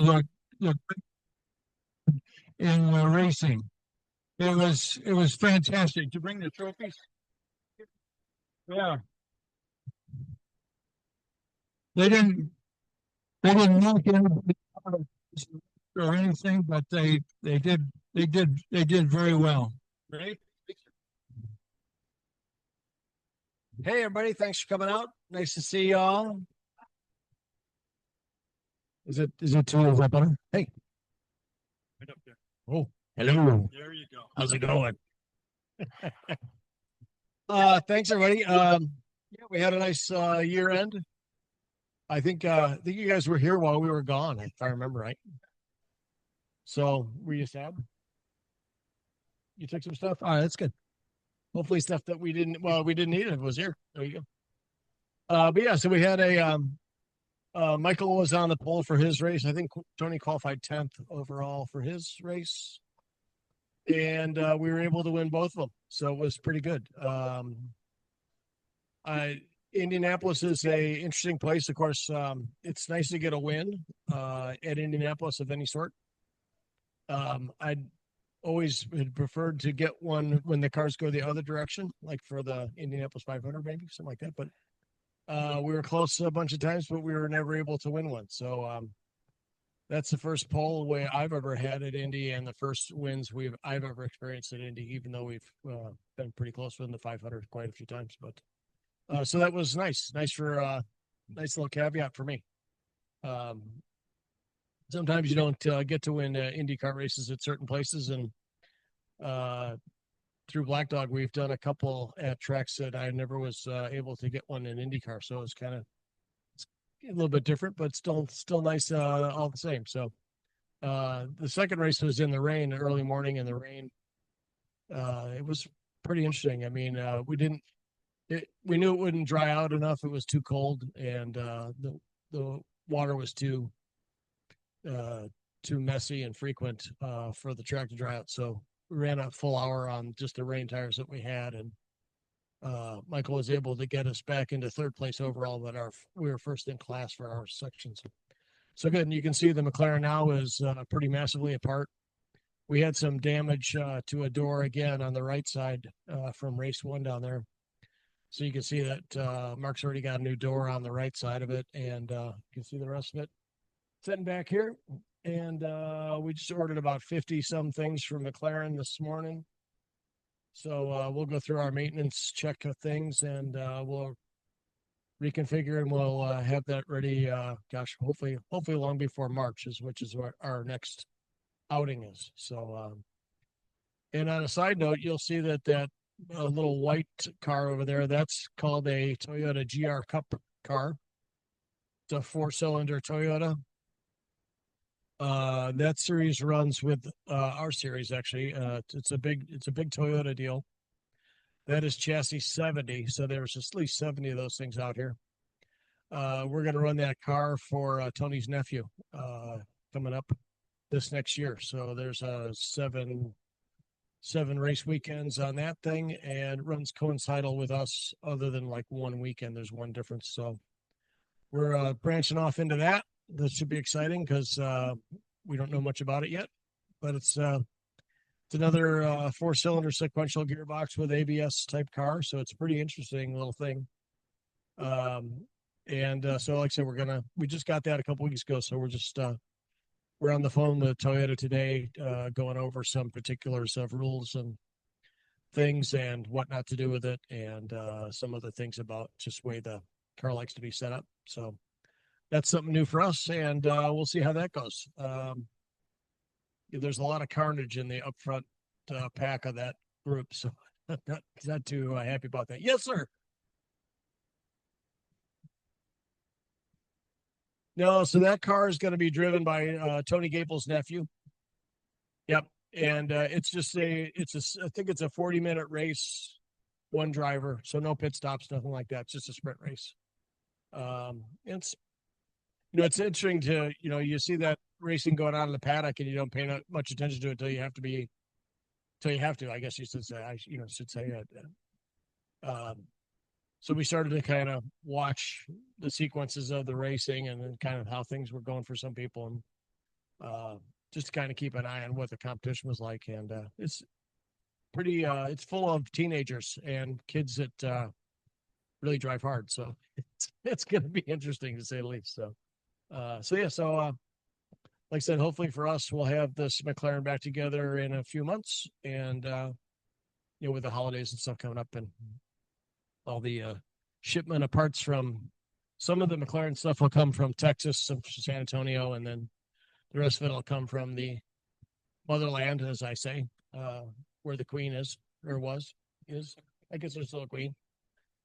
look look in racing. It was fantastic to bring the trophies. Yeah, they didn't they didn't knock anybody out or anything, but they did very well. Right? Hey, everybody. Thanks for coming out. Nice to see y'all. Is it too? Is that better? Hey. Right up there. Oh, hello. There you go. How's it going? Thanks, everybody. Yeah, we had a nice year end. I think you guys were here while we were gone, if I remember right. So were you sad? You took some stuff? All right, that's good. Hopefully stuff that we didn't need it was here. There you go. But yeah, so we had Michael was on the pole for his race. I think Tony qualified 10th overall for his race. And we were able to win both of them. So it was pretty good. Indianapolis is a interesting place. Of course, it's nice to get a win at Indianapolis of any sort. I'd always had preferred to get one when the cars go the other direction, like for the Indianapolis 500, maybe something like that. But we were close a bunch of times, but we were never able to win one. So that's the first pole way I've ever had at Indy, and the first wins I've ever experienced at Indy. Even though we've been pretty close within the 500 quite a few times, but so that was nice for nice little caveat for me. Um, Sometimes you don't get to win IndyCar races at certain places, and through Black Dog, we've done a couple at tracks that I never was able to get one in IndyCar. So it's kind of a little bit different, but still nice all the same. So the second race was in the rain, early morning in the rain. It was pretty interesting. I mean, we knew it wouldn't dry out enough. It was too cold, and the water was too messy and frequent for the track to dry out. So we ran a full hour on just the rain tires that we had, and Michael was able to get us back into third place overall, but we were first in class for our section. So good. And you can see the McLaren now is pretty massively apart. We had some damage to a door again on the right side from race one down there. So you can see that Mark's already got a new door on the right side of it, and you can see the rest of it sitting back here. And we just ordered about 50 some things from McLaren this morning. So we'll go through our maintenance check of things, and we'll reconfigure, and we'll have that ready. Hopefully long before March which is what our next outing is. So, and on a side note, you'll see that little white car over there, that's called a Toyota GR Cup car. It's a 4-cylinder Toyota. That series runs with our series actually. It's a big Toyota deal. That is chassis 70, so there's at least 70 of those things out here. We're going to run that car for Tony's nephew coming up this next year. So there's seven race weekends on that thing, and runs coincidental with us other than like one weekend. There's one difference. So we're branching off into that. This should be exciting because we don't know much about it yet, but it's another 4-cylinder sequential gearbox with ABS type car. So it's a pretty interesting little thing. So like I said, we just got that a couple weeks ago. So we're on the phone with Toyota today, going over some particulars of rules and things and what not to do with it, and some other things about just the way the car likes to be set up. So that's something new for us, and we'll see how that goes. There's a lot of carnage in the upfront pack of that group, so not too happy about that. Yes, sir. No, so that car is going to be driven by Tony Gable's nephew. Yep, and I think it's a 40-minute race, one driver, so no pit stops, nothing like that. It's just a sprint race. It's interesting to you see that racing going on in the paddock, and you don't pay much attention to it until you have to. I guess you should say. So we started to kind of watch the sequences of the racing and then kind of how things were going for some people. just to kind of keep an eye on what the competition was like. And it's pretty, it's full of teenagers and kids that really drive hard. So it's going to be interesting to say the least. So, like I said, hopefully for us, we'll have this McLaren back together in a few months, and with the holidays and stuff coming up, and all the shipment of parts from some of the McLaren stuff will come from Texas, some from San Antonio, and then the rest of it will come from the motherland, as I say, where the queen is or is. I guess there's still a queen.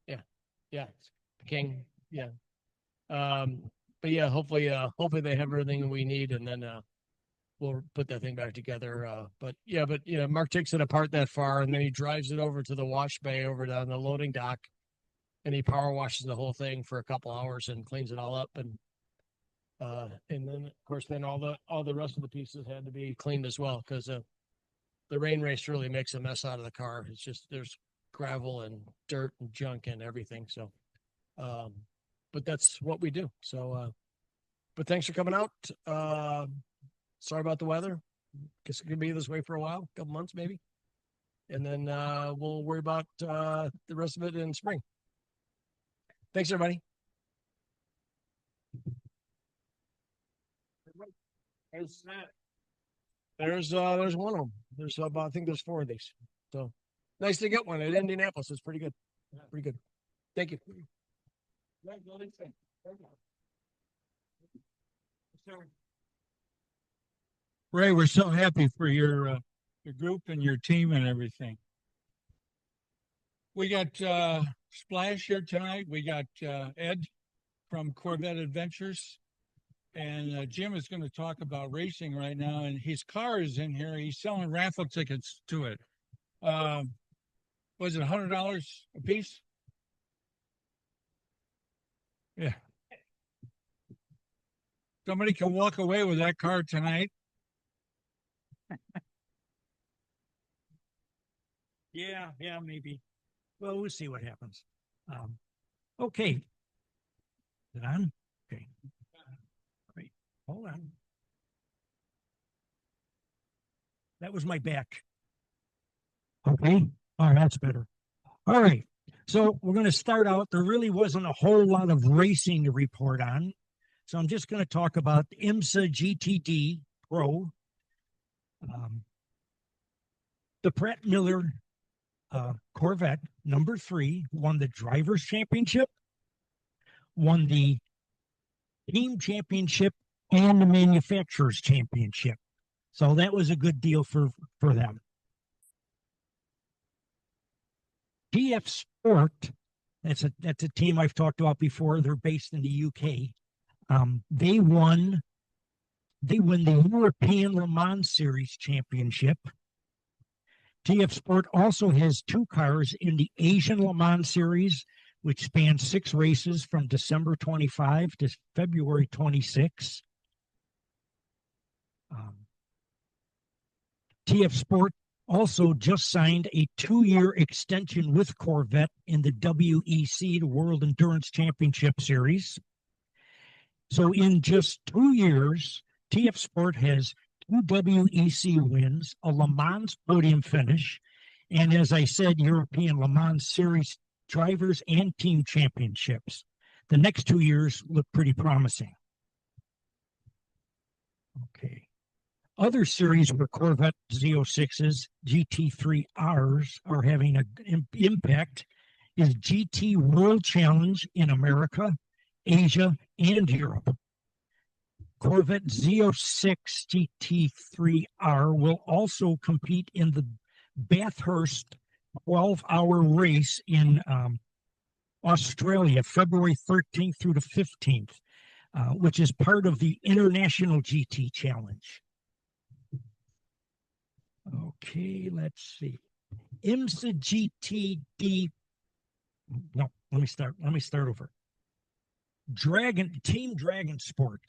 Yeah, the king. Yeah. But yeah, hopefully they have everything we need, and then we'll put that thing back together. But Mark takes it apart that far, and then he drives it over to the wash bay over down the loading dock, and he power washes the whole thing for a couple hours and cleans it all up, and then of course all the rest of the pieces had to be cleaned as well, because the rain race really makes a mess out of the car. It's just there's gravel and dirt and junk and everything. So, but that's what we do. So, but thanks for coming out. Sorry about the weather. Guess it could be this way for a while, a couple months maybe. And then we'll worry about the rest of it in spring. Thanks, everybody. There's one of them. There's about, I think there's 4 of these. So nice to get one at Indianapolis. It's pretty good. Pretty good. Thank you. Ray, we're so happy for your group and your team and everything. We got Splash here tonight. We got Ed from Corvette Adventures. And Jim is going to talk about racing right now. And his car is in here. He's selling raffle tickets to it. Was it $100 a piece? Yeah. Somebody can walk away with that car tonight. Yeah, maybe. Well, we'll see what happens. Okay. Is it on? Okay. Wait, hold on. That was my back. Okay. All right, that's better. All right. So we're going to start out. There really wasn't a whole lot of racing to report on. So I'm just going to talk about IMSA GTD Pro. The Pratt Miller Corvette number 3 won the Drivers' Championship, won the Team Championship, and the Manufacturers' Championship. So that was a good deal for them. TF Sport, that's a team I've talked about before. They're based in the UK. They won the European Le Mans Series Championship. TF Sport also has 2 cars in the Asian Le Mans Series, which spans 6 races from December 25 to February 26. TF Sport also just signed a 2-year extension with Corvette in the WEC, the World Endurance Championship Series. So in just 2 years, TF Sport has 2 WEC wins, a Le Mans podium finish, and as I said, European Le Mans Series drivers and team championships. The next 2 years look pretty promising. Okay. Other series where Corvette Z06s, GT3Rs are having an impact is GT World Challenge in America, Asia, and Europe. Corvette Z06 GT3R will also compete in the Bathurst 12-hour race in Australia, February 13th through the 15th, which is part of the International GT Challenge. Okay, let's see. IMSA GTD. No, let me start over. Team Dragon Sport.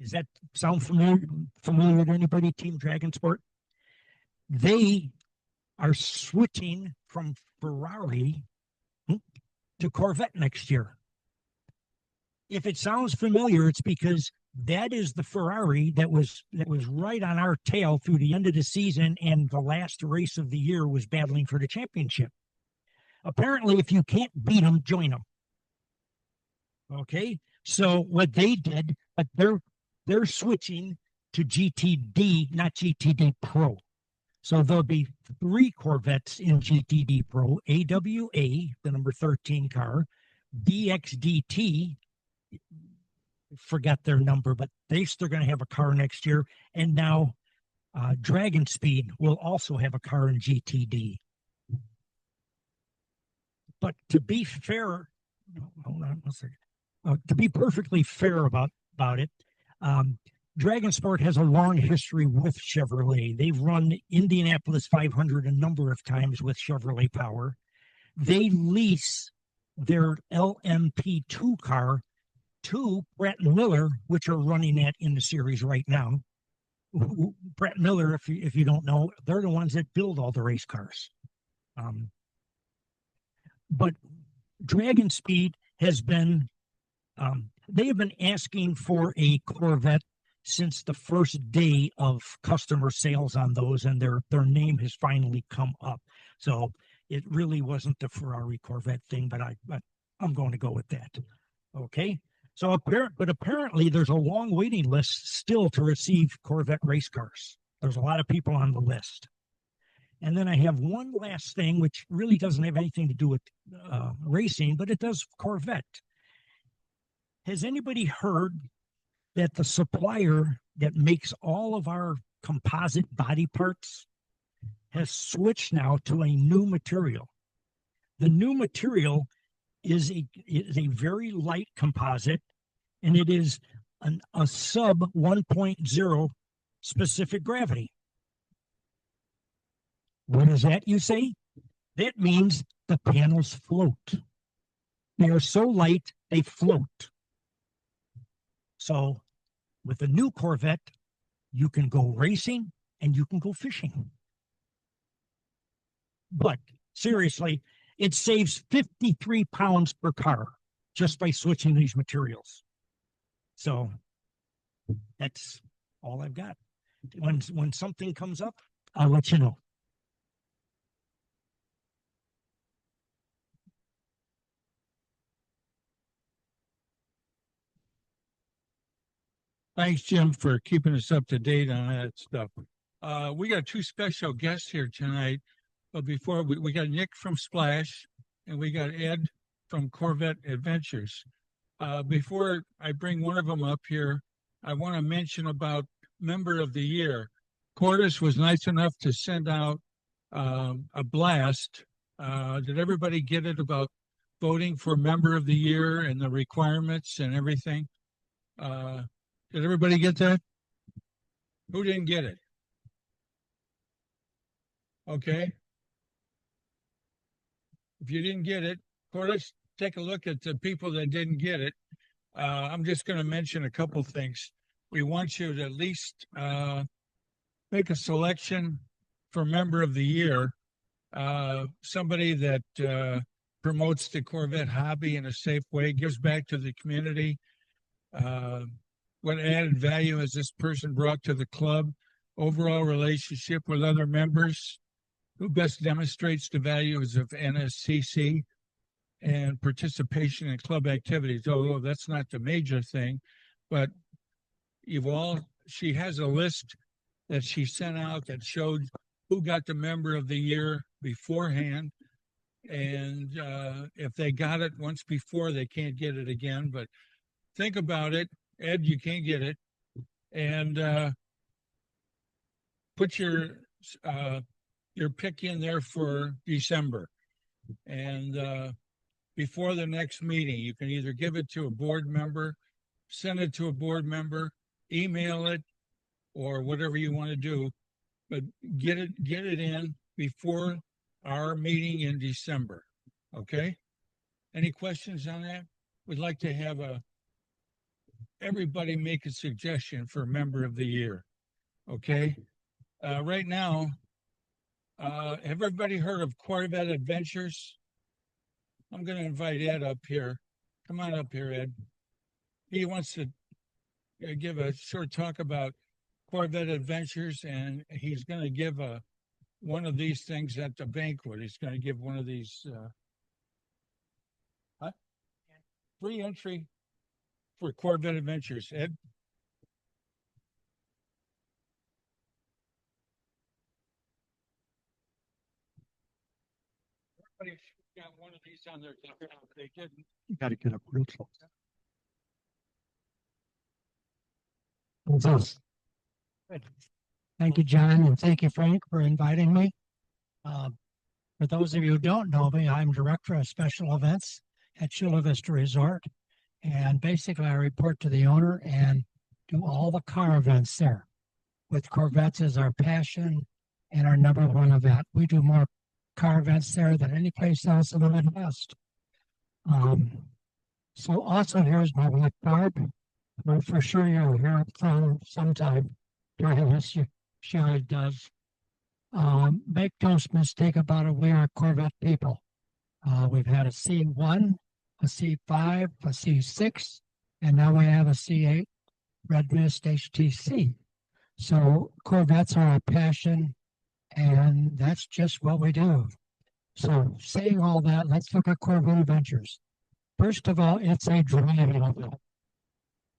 Does that sound familiar to anybody? Team Dragon Sport? They are switching from Ferrari to Corvette next year. if it sounds familiar, it's because that is the Ferrari that was right on our tail through the end of the season, and the last race of the year was battling for the championship. Apparently, if you can't beat them, join them. Okay, so what they did, but they're switching to GTD, not GTD Pro. So there'll be 3 Corvettes in GTD Pro: AWA, the number 13 car, DXDT, forgot their number, but they're going to have a car next year. And now Dragon Speed will also have a car in GTD. But to be fair, hold on one second. To be perfectly fair about it, Dragon Sport has a long history with Chevrolet. They've run Indianapolis 500 a number of times with Chevrolet power. They lease their LMP2 car to Pratt and Miller, which are running that in the series right now. Pratt and Miller, if you don't know, they're the ones that build all the race cars. But Dragon Speed has been, they have been asking for a Corvette since the first day of customer sales on those, and their name has finally come up. So it really wasn't the Ferrari Corvette thing, but I'm going to go with that. Okay. So apparently there's a long waiting list still to receive Corvette race cars. There's a lot of people on the list. And then I have one last thing, which really doesn't have anything to do with racing, but it does Corvette. Has anybody heard that the supplier that makes all of our composite body parts has switched now to a new material? The new material is a very light composite, and it is a sub 1.0 specific gravity. What is that, you say? That means the panels float. They are so light, they float. So with a new Corvette, you can go racing and you can go fishing. But seriously, it saves 53 pounds per car just by switching these materials. So that's all I've got. When something comes up, I'll let you know. Thanks, Jim, for keeping us up to date on that stuff. We got 2 special guests here tonight. But before we got Nick from Splash, and we got Ed from Corvette Adventures. Before I bring one of them up here, I want to mention about Member of the Year. Cordis was nice enough to send out a blast. Did everybody get it about voting for Member of the Year and the requirements and everything? Did everybody get that? Who didn't get it? Okay. If you didn't get it, let's take a look at the people that didn't get it. I'm just going to mention a couple things. We want you to at least make a selection for Member of the Year. Somebody that promotes the Corvette hobby in a safe way, gives back to the community. What added value has this person brought to the club? Overall relationship with other members? Who best demonstrates the values of NSCC and participation in club activities? Although that's not the major thing, but she has a list that she sent out that showed who got the Member of the Year beforehand. And if they got it once before, they can't get it again. But think about it. Ed, you can't get it. And put your pick in there for December. And before the next meeting, you can either give it to a board member, send it to a board member, email it, or whatever you want to do. But get it in before our meeting in December. Okay? Any questions on that? We'd like to have everybody make a suggestion for Member of the Year. Okay? Right now, have everybody heard of Corvette Adventures? I'm going to invite Ed up here. Come on up here, Ed. he wants to give a short talk about Corvette Adventures, and he's going to give one of these things at the banquet. He's going to give one of these free entry for Corvette Adventures. Ed? Everybody got one of these on their ticket. If they didn't, You got to get up real close. Good. Thank you, John, and thank you, Frank, for inviting me. For those of you who don't know me, I'm Director of Special Events at Chula Vista Resort. And basically, I report to the owner and do all the car events there. With Corvettes as our passion and our #1 event. We do more car events there than any place else in the Midwest. So also here's my wife, Barb. Well, for sure you'll hear it from sometime during this. She always does. Make no mistake about it, we are Corvette people. We've had a C1, a C5, a C6, and now we have a C8 Red Mist HTC. So Corvettes are our passion, and that's just what we do. So saying all that, let's look at Corvette Adventures. First of all, it's a driving event.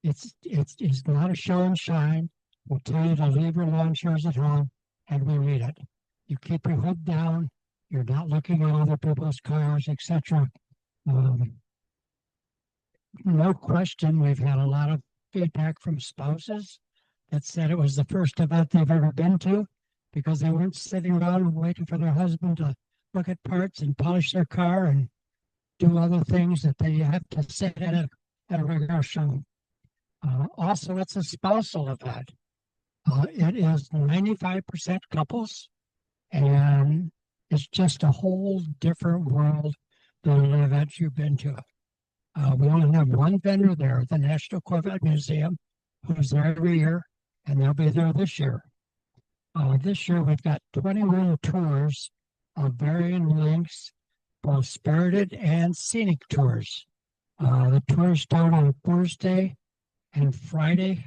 It's not a show and shine. We'll tell you to leave your lawn chairs at home, and we read it. You keep your hood down. You're not looking at other people's cars, etc. No question, we've had a lot of feedback from spouses that said it was the first event they've ever been to because they weren't sitting around and waiting for their husband to look at parts and polish their car and do other things that they have to sit at a regular show. Also, it's a spousal event. It is 95% couples, and it's just a whole different world than the events you've been to. We only have one vendor there, the National Corvette Museum, who's there every year, and they'll be there this year. This year, we've got 21 tours of varying lengths, both spirited and scenic tours. The tours start on Thursday and Friday,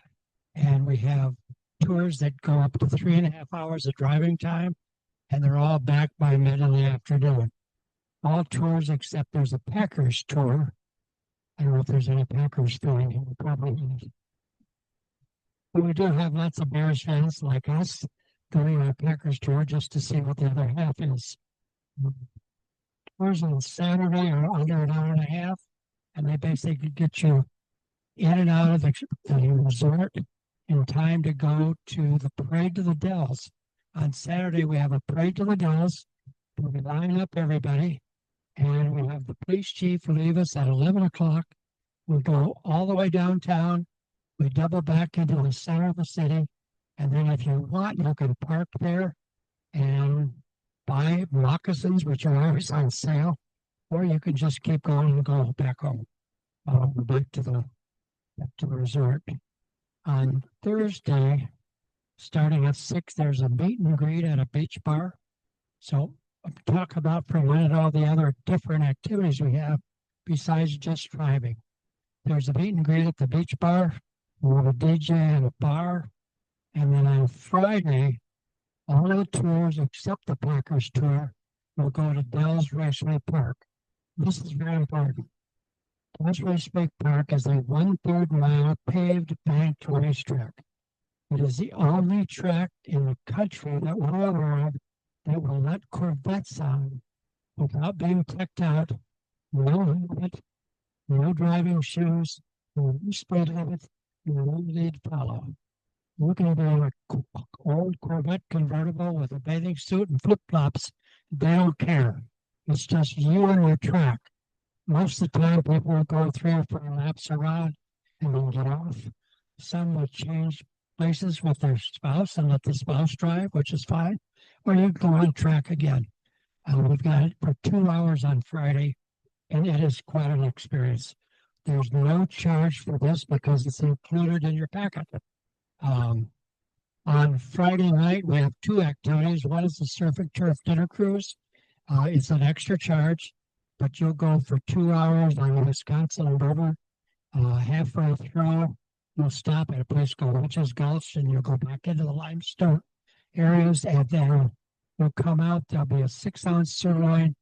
and we have tours that go up to 3.5 hours of driving time, and they're all back by mid in the afternoon. All tours except there's a Packers tour. I don't know if there's any Packers doing here, probably not. But we do have lots of Bears fans like us doing our Packers tour just to see what the other half is. Tours on Saturday are under an hour and a half, and they basically get you in and out of the resort in time to go to the Parade to the Dells. On Saturday, we have a Parade to the Dells, where we line up everybody, and we have the police chief leave us at 11 o'clock. We go all the way downtown. We double back into the center of the city, and then if you want, you can park there and buy moccasins, which are always on sale, or you can just keep going and go back home, back to the resort. On Thursday, starting at 6, there's a meet and greet at a beach bar. So talk about for a minute all the other different activities we have besides just driving. There's a meet and greet at the beach bar. We have a DJ and a bar. And then on Friday, all of the tours except the Packers tour will go to Dells Raceway Park. This is very important. Dells Raceway Park is a 1/3 mile paved banked racetrack. It is the only track in the country that we're aware of that will let Corvettes on without being checked out, no helmet, no driving shoes, no speed limit, no lead follow. You can be in an old Corvette convertible with a bathing suit and flip-flops. They don't care. It's just you and your track. Most of the time, people will go 3 or 4 laps around and then get off. Some will change places with their spouse and let the spouse drive, which is fine. Or you go on track again. We've got it for 2 hours on Friday, and it is quite an experience. There's no charge for this because it's included in your packet. On Friday night, we have 2 activities. One is the Surf and Turf Dinner Cruise. It's an extra charge, but you'll go for 2 hours on the Wisconsin River Halfway through, you'll stop at a place called Witch's Gulch, and you'll go back into the limestone areas, and then you'll come out. There'll be a 6-ounce sirloin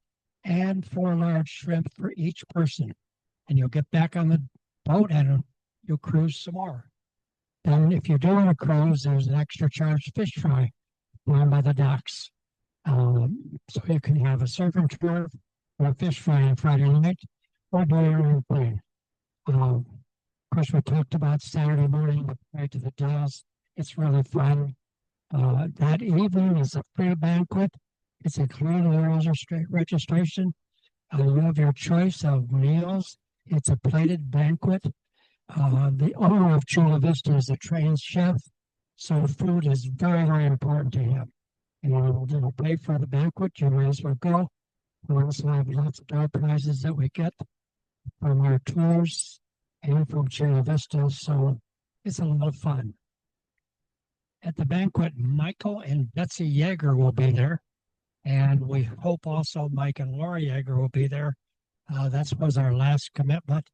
and 4 large shrimp for each person, and you'll get back on the boat and you'll cruise some more. Then, if you're doing a cruise, there's an extra charge fish fry down by the docks. So you can have a surf and turf or a fish fry on Friday night, or do your own thing. Of course, we talked about Saturday morning, right to the Dells. It's really fun. That evening is a free banquet. It's included in the registration. You have your choice of meals. It's a plated banquet. The owner of Chula Vista is a trained chef, so food is very, very important to him. And to pay for the banquet, you may as well go. We also have lots of door prizes that we get from our tours and from Chula Vista, so it's a lot of fun. At the banquet, Michael and Betsy Yeager will be there, and we hope also Mike and Laura Yeager will be there. That was our last commitment.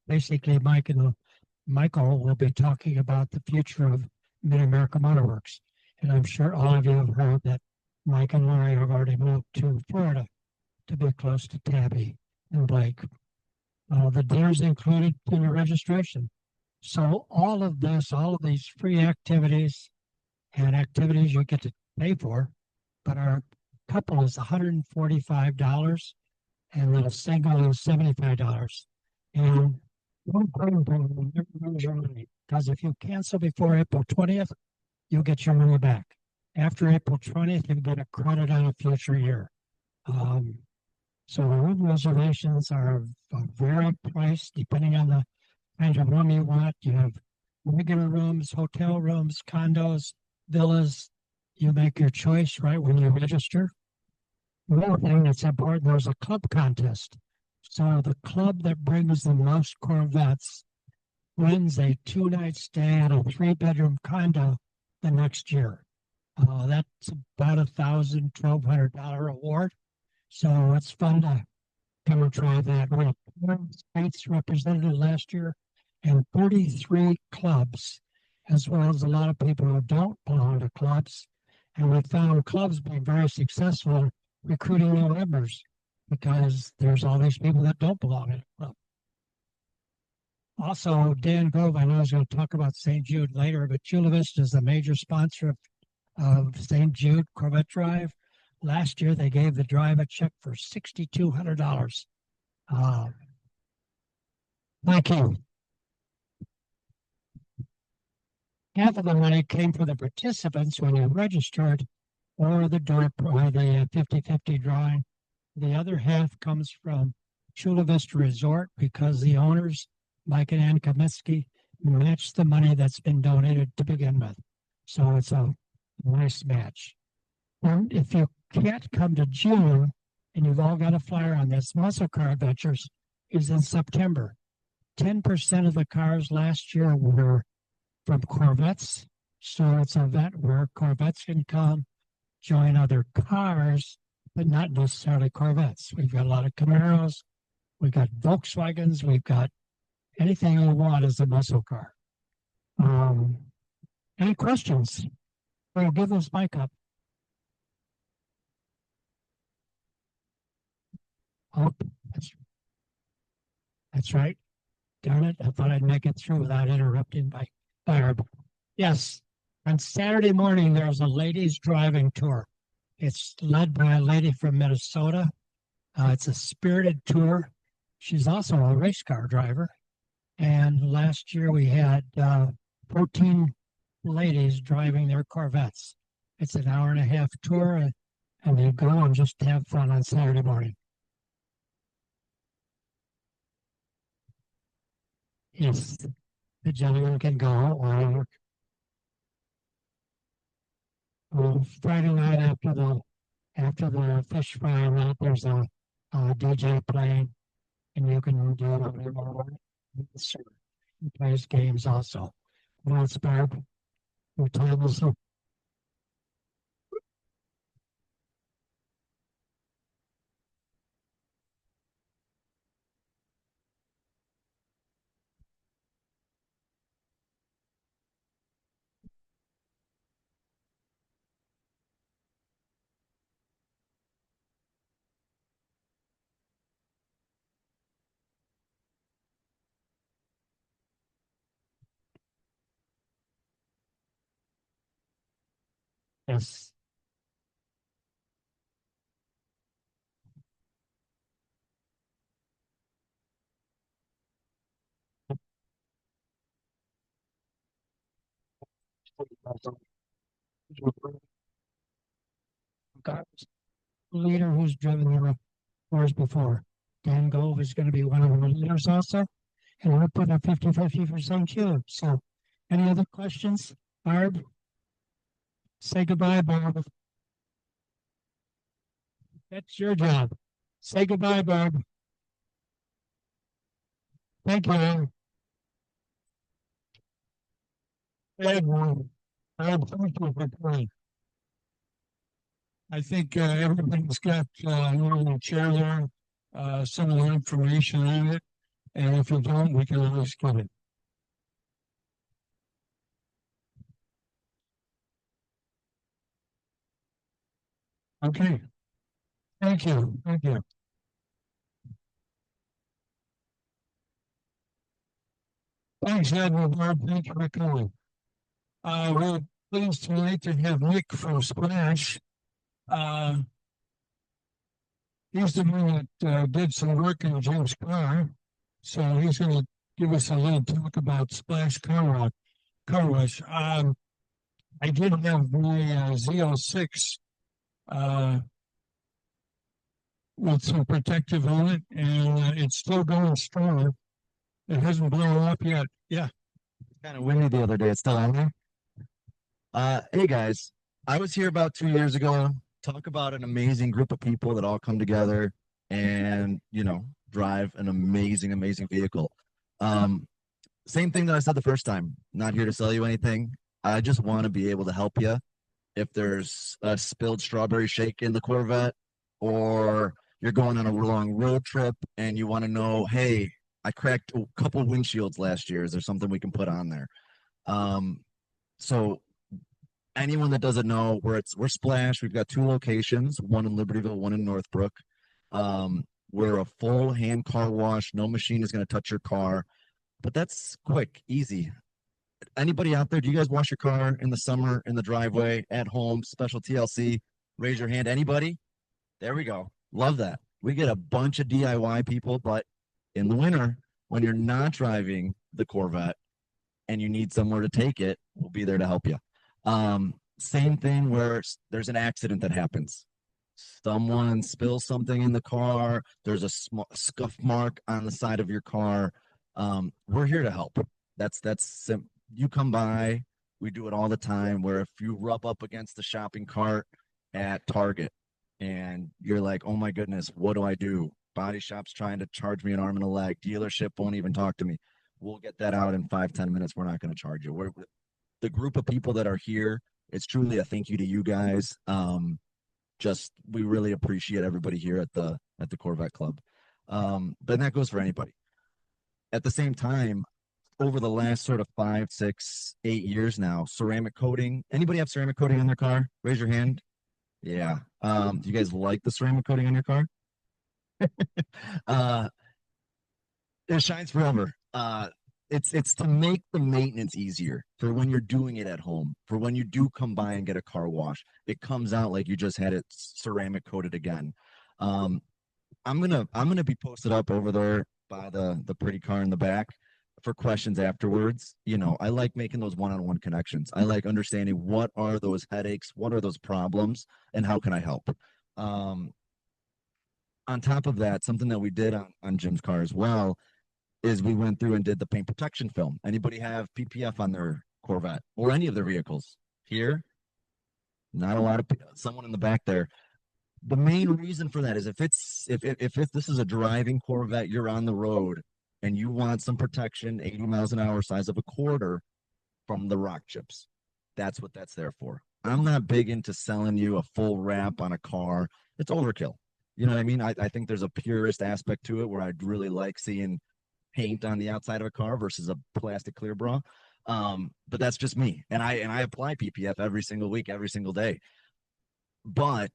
Basically, Michael will be talking about the future of Mid-America Motorworks, and I'm sure all of you have heard that Mike and Laura have already moved to Florida to be close to Tabby and Blake. The dinner's included in the registration. So all of these free activities and activities you get to pay for, but our couple is $145 and then a single is $75. And one important thing, never lose your money, because if you cancel before April 20th, you'll get your money back. After April 20th, you get a credit on a future year. So the room reservations are very priced depending on the kind of room you want. You have regular rooms, hotel rooms, condos, villas. You make your choice right when you register. The other thing that's important, there's a club contest. So the club that brings the most Corvettes wins a 2-night stay at a 3-bedroom condo the next year. That's about $1,200 award. So it's fun to come and try that. We had 12 states represented last year and 33 clubs, as well as a lot of people who don't belong to clubs. And we found clubs being very successful in recruiting new members because there's all these people that don't belong in a club. Also, Dan Grove, I know is going to talk about St. Jude later, but Chula Vista is a major sponsor of St. Jude Corvette Drive. Last year, they gave the drive a check for $6,200. Thank you. Half of the money came from the participants when you registered or the 50-50 drawing. The other half comes from Chula Vista Resort because the owners, Mike and Ann Kaminsky, matched the money that's been donated to begin with. So it's a nice match. And if you can't come to June, and you've all got a flyer on this, Muscle Car Adventures is in September. 10% of the cars last year were from Corvettes. So it's an event where Corvettes can come, join other cars, but not necessarily Corvettes. We've got a lot of Camaros, we've got Volkswagens, we've got anything you want is a muscle car. Any questions? We'll give this mic up. Oh, that's right. Darn it. I thought I'd make it through without interrupting by Barb. Yes. On Saturday morning, there's a ladies driving tour. It's led by a lady from Minnesota. It's a spirited tour. She's also a race car driver. And last year we had 14 ladies driving their Corvettes. It's an hour-and-a-half tour, and you go and just have fun on Saturday morning. Yes, the gentleman can go. Or Friday night after the fish fry night, there's a DJ playing, and you can do whatever you want. He plays games also. Well, it's Barb. What time is it? Yes. Got leader who's driven the cars before. Dan Gove is going to be one of our leaders also. And we're putting a 50-50 for St. Jude. So, any other questions? Barb? Say goodbye, Barb. That's your job. Say goodbye, Barb. Thank you. Ed, thank you for coming. I think everybody's got on the chair there, some of the information on it. And if you don't, we can always get it. Okay. Thank you. Thank you. Thanks, Ed and Barb. Thank you for coming. We're pleased tonight to have Nick from Splash. He's the one that did some work in Jim's car. So he's going to give us a little talk about Splash Car Wash. I did have my Z06 with some protective on it, and it's still going strong. It hasn't blown up yet. Yeah. Kind of windy the other day. It's still on there. Hey guys, I was here about 2 years ago. Talk about an amazing group of people that all come together and drive an amazing vehicle. Same thing that I said the first time. Not here to sell you anything. I just want to be able to help you. If there's a spilled strawberry shake in the Corvette, or you're going on a long road trip and you want to know, hey, I cracked a couple windshields last year. Is there something we can put on there? So anyone that doesn't know, we're Splash. We've got 2 locations, one in Libertyville, one in Northbrook. We're a full hand car wash. No machine is going to touch your car, but that's quick, easy. Anybody out there, do you guys wash your car in the summer, in the driveway, at home, special TLC? Raise your hand. Anybody? There we go. Love that. We get a bunch of DIY people, but in the winter, when you're not driving the Corvette and you need somewhere to take it, we'll be there to help you. Same thing where there's an accident that happens. Someone spills something in the car. There's a scuff mark on the side of your car. We're here to help. That's you come by. We do it all the time. Where if you rub up against the shopping cart at Target and you're like, oh my goodness, what do I do? Body shop's trying to charge me an arm and a leg. Dealership won't even talk to me. We'll get that out in 5-10 minutes. We're not going to charge you. We're the group of people that are here. It's truly a thank you to you guys. We really appreciate everybody here at the Corvette Club. But that goes for anybody. At the same time, over the last sort of 5, 6, 8 years now, ceramic coating. Anybody have ceramic coating on their car? Raise your hand. Yeah. Do you guys like the ceramic coating on your car? It shines forever. It's to make the maintenance easier for when you're doing it at home, for when you do come by and get a car wash. It comes out like you just had it ceramic coated again. I'm gonna be posted up over there by the pretty car in the back for questions afterwards. I like making those one-on-one connections. I like understanding what are those headaches, what are those problems, and how can I help. On top of that, something that we did on Jim's car as well is we went through and did the paint protection film. Anybody have PPF on their Corvette or any of their vehicles? Here, not a lot of someone in the back there. The main reason for that is if this is a driving Corvette, you're on the road and you want some protection, 80 miles an hour, size of a quarter from the rock chips. That's what that's there for. I'm not big into selling you a full wrap on a car. It's overkill. You know what I mean? I think there's a purist aspect to it where I'd really like seeing paint on the outside of a car versus a plastic clear bra. But that's just me. And I apply PPF every single week, every single day. But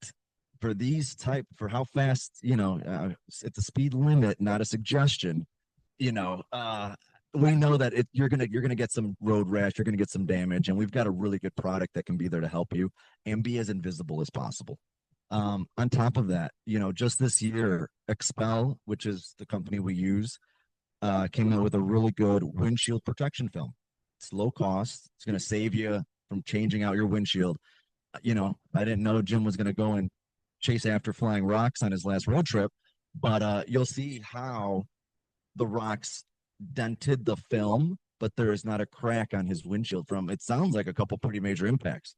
for how fast, it's a speed limit, not a suggestion. we know that you're gonna get some road rash, you're gonna get some damage, and we've got a really good product that can be there to help you and be as invisible as possible. On top of that, just this year, Expel, which is the company we use, came out with a really good windshield protection film. It's low cost. It's going to save you from changing out your windshield. I didn't know Jim was going to go and chase after flying rocks on his last road trip, but you'll see how the rocks dented the film, but there is not a crack on his windshield from, it sounds like, a couple pretty major impacts.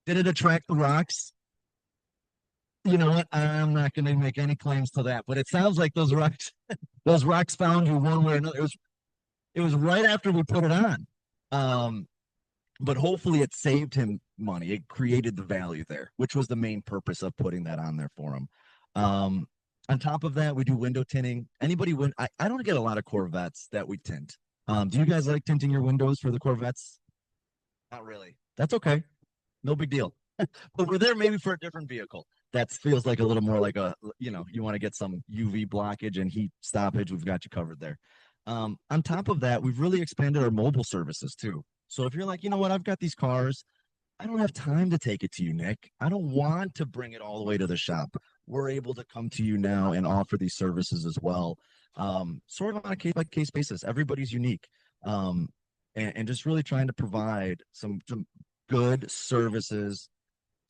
Did it attract the rocks? You know what? I'm not going to make any claims to that, but it sounds like those rocks found you one way or another. It was right after we put it on. But hopefully it saved him money. It created the value there, which was the main purpose of putting that on there for him. On top of that, we do window tinting. I don't get a lot of Corvettes that we tint. Do you guys like tinting your windows for the Corvettes? Not really. That's okay. No big deal. But we're there maybe for a different vehicle. That feels like a little more like you want to get some UV blockage and heat stoppage. We've got you covered there. On top of that, we've really expanded our mobile services too. So if you're like, you know what, I've got these cars, I don't have time to take it to you, Nick. I don't want to bring it all the way to the shop. We're able to come to you now and offer these services as well. Sort of on a case by case basis. Everybody's unique. And just really trying to provide some good services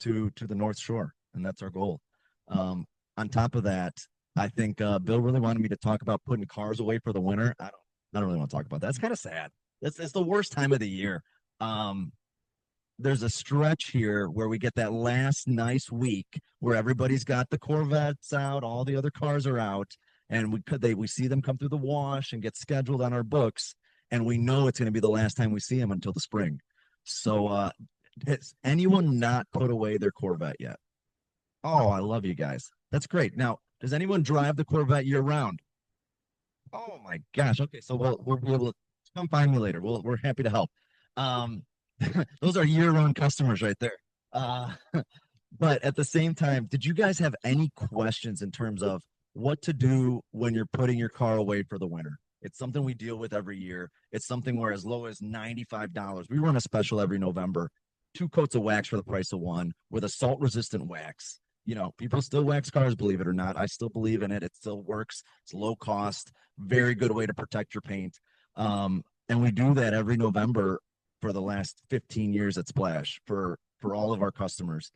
to the North Shore. And that's our goal. On top of that, I think Bill really wanted me to talk about putting cars away for the winter. I don't really want to talk about that. It's kind of sad. It's the worst time of the year. There's a stretch here where we get that last nice week where everybody's got the Corvettes out, all the other cars are out, and we see them come through the wash and get scheduled on our books, and we know it's going to be the last time we see them until the spring. So, has anyone not put away their Corvette yet? Oh, I love you guys. That's great. Now, does anyone drive the Corvette year round? Oh my gosh. Okay, so we'll be able to come find me later. We're happy to help. Those are year-round customers right there. But at the same time, did you guys have any questions in terms of what to do when you're putting your car away for the winter? It's something we deal with every year. It's something where as low as $95, we run a special every November, 2 coats of wax for the price of 1 with a salt-resistant wax. People still wax cars, believe it or not. I still believe in it. It still works. It's low cost, very good way to protect your paint. And we do that every November for the last 15 years at Splash for all of our customers.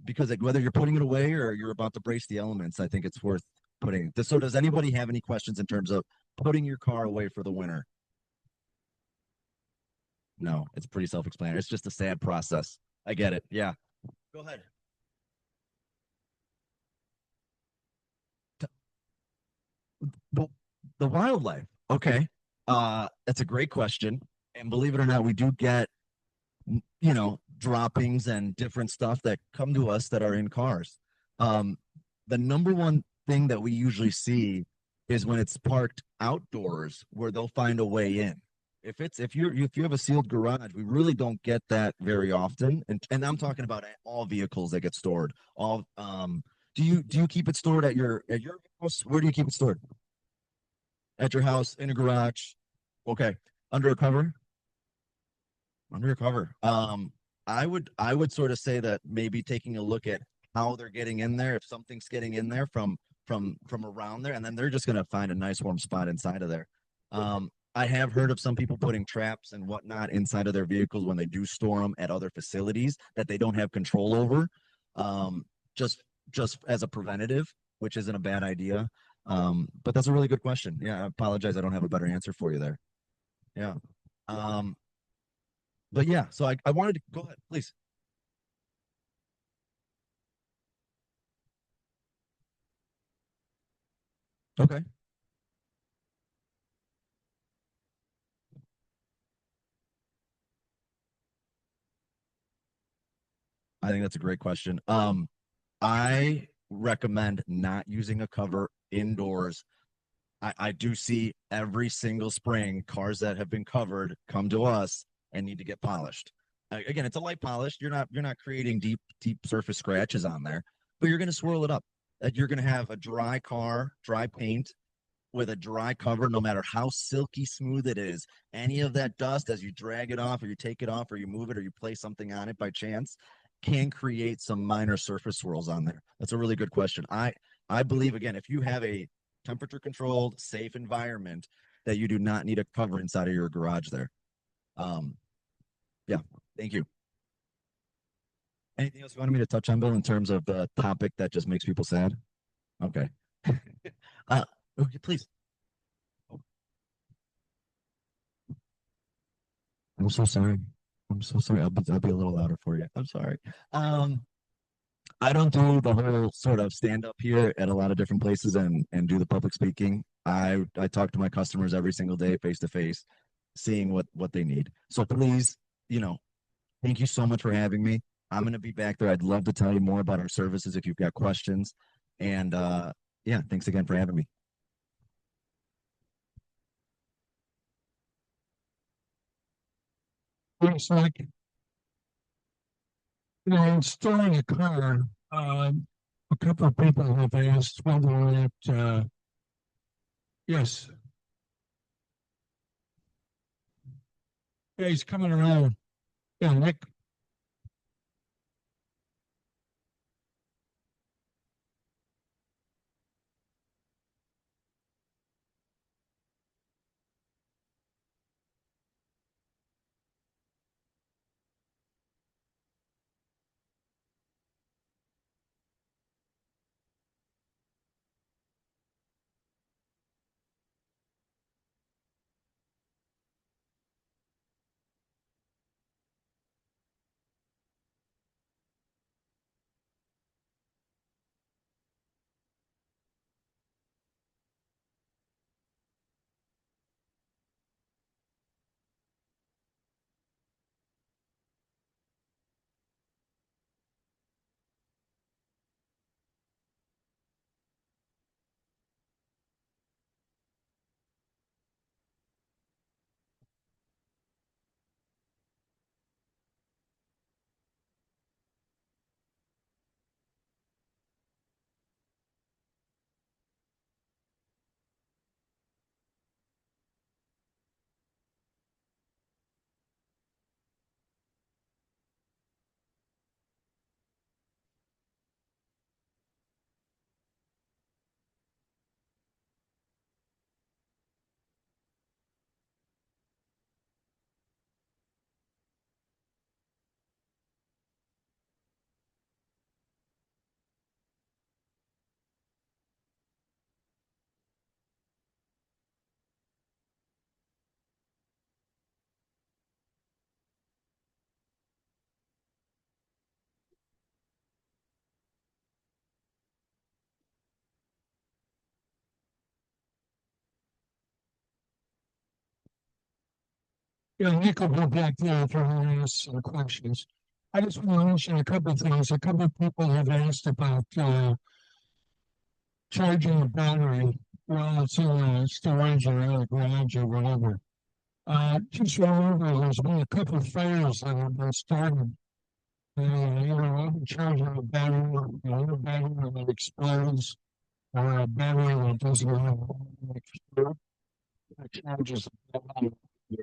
Because whether you're putting it away or you're about to brace the elements, I think it's worth putting. So does anybody have any questions in terms of putting your car away for the winter? No, it's pretty self-explanatory. It's just a sad process. I get it. Yeah. Go ahead. The wildlife. Okay. That's a great question. And believe it or not, we do get, droppings and different stuff that come to us that are in cars. The number one thing that we usually see is when it's parked outdoors where they'll find a way in. If you have a sealed garage, we really don't get that very often. And I'm talking about all vehicles that get stored. Do you keep it stored at your house? Where do you keep it stored? At your house, in a garage? Okay. Under a cover? Under a cover. I would sort of say that maybe taking a look at how they're getting in there, if something's getting in there from around there, and then they're just gonna find a nice warm spot inside of there. I have heard of some people putting traps and whatnot inside of their vehicles when they do store them at other facilities that they don't have control over, just as a preventative, which isn't a bad idea. But that's a really good question. Yeah, I apologize. I don't have a better answer for you there. Yeah. But yeah, so I wanted to go ahead, please. Okay. I think that's a great question. I recommend not using a cover indoors. I do see every single spring cars that have been covered come to us and need to get polished. Again, it's a light polish. You're not creating deep surface scratches on there, but you're going to swirl it up. You're going to have a dry car, dry paint, with a dry cover, no matter how silky smooth it is, any of that dust as you drag it off or you take it off or you move it or you place something on it by chance can create some minor surface swirls on there. That's a really good question. I believe, again, if you have a temperature controlled, safe environment, that you do not need a cover inside of your garage there. Yeah, thank you. Anything else you wanted me to touch on, Bill, in terms of the topic that just makes people sad? Okay. Okay, please. I'm so sorry. I'm so sorry. I'll be a little louder for you. I'm sorry. I don't do the whole sort of stand up here at a lot of different places and do the public speaking. I talk to my customers every single day face to face, seeing what they need. So please, thank you so much for having me. I'm going to be back there. I'd love to tell you more about our services if you've got questions. And yeah, thanks again for having me. It's like, installing a car, a couple of people have asked whether it, yes. Yeah, he's coming around. Yeah, Nick. Yeah, Nick will go back there if you want to ask some questions. I just want to mention a couple of things. A couple of people have asked about charging a battery while it's in a storage or in a garage or whatever. Just remember, there's been a couple of fires that have been started. I've been charging a battery, a battery that explodes, or a battery that doesn't have an explode. It charges the battery.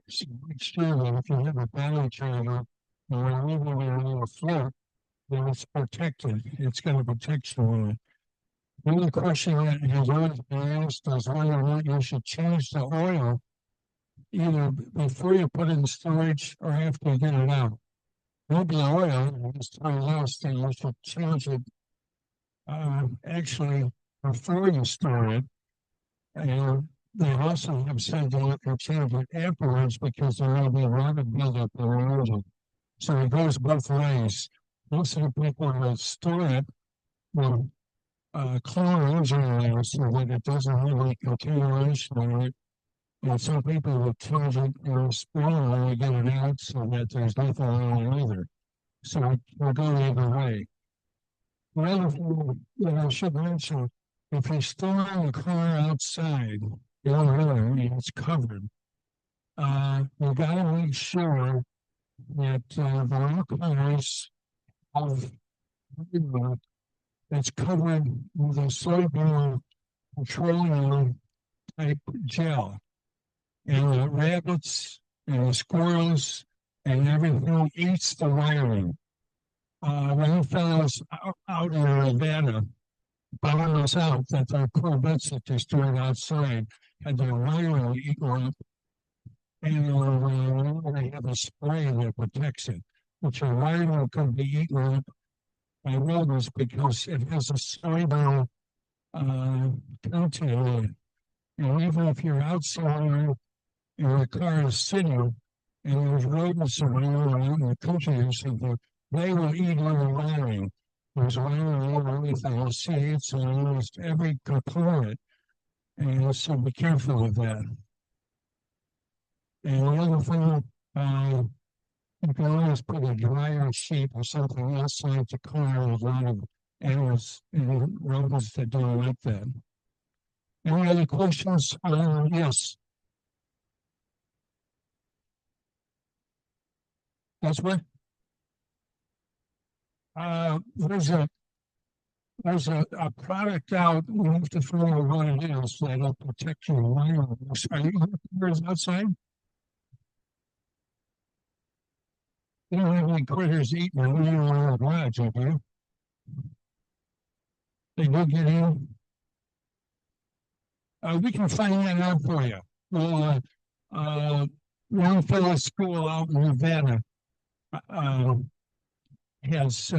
So make sure that if you have a battery charger or even on a float, then it's protected. It's going to protect you. The only question that has always been asked is whether or not you should change the oil either before you put it in storage or after you get it out. Maybe the oil is telling us that you should change it actually before you store it. And they also have said that you can change it afterwards because there may be a lot of buildup in the engine. So it goes both ways. Most of the people that store it will clean engine oil so that it doesn't have any contamination in it. And some people will change it in the spring when they get it out so that there's nothing in it either. So it will go either way. The other thing that I should mention, if you're storing a car outside, and it's covered, you got to make sure that the lock cars of that's covered with a soybean petroleum type gel. And the rabbits and the squirrels and everything eats the wiring. One fellows out in Nevada found us out that their Corvettes that they're storing outside had their wiring eaten up, and they have a spray that protects it, which your wiring could be eaten up by rodents because it has a soluble content in it. And even if you're outside and the car is sitting and there's rodents around in the country or something, they will eat all the wiring. There's wiring all underneath the seats and almost every component. And so be careful with that. And the other thing, you can always put a dryer sheet or something outside the car. There's a lot of animals and rodents that don't like that. Any other questions? Yes. That's what? There's a product out. We have to figure out what it is that'll protect your wireless. Are you outside? You don't have any critters eating them in the garage, have you? They do get in. We can find that out for you. Well, one fellow's school out in Nevada has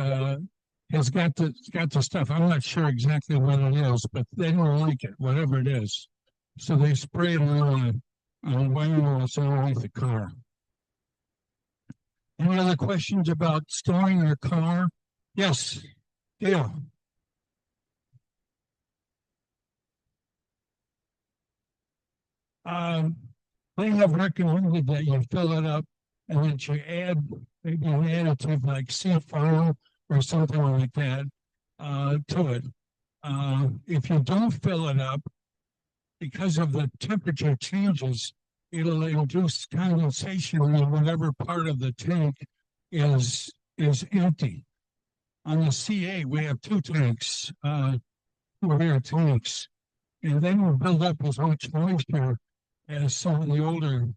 got the stuff. I'm not sure exactly what it is, but they don't like it, whatever it is. So they spray it on wiring that's underneath the car. Any other questions about storing your car? Yes, Gail. They have recommended that you fill it up and that you add maybe an additive like C4 or something like that to it. If you don't fill it up, because of the temperature changes, it'll induce condensation in whatever part of the tank is empty. On the CA, we have two tanks, 2 air tanks, and they will build up as much moisture as some of the older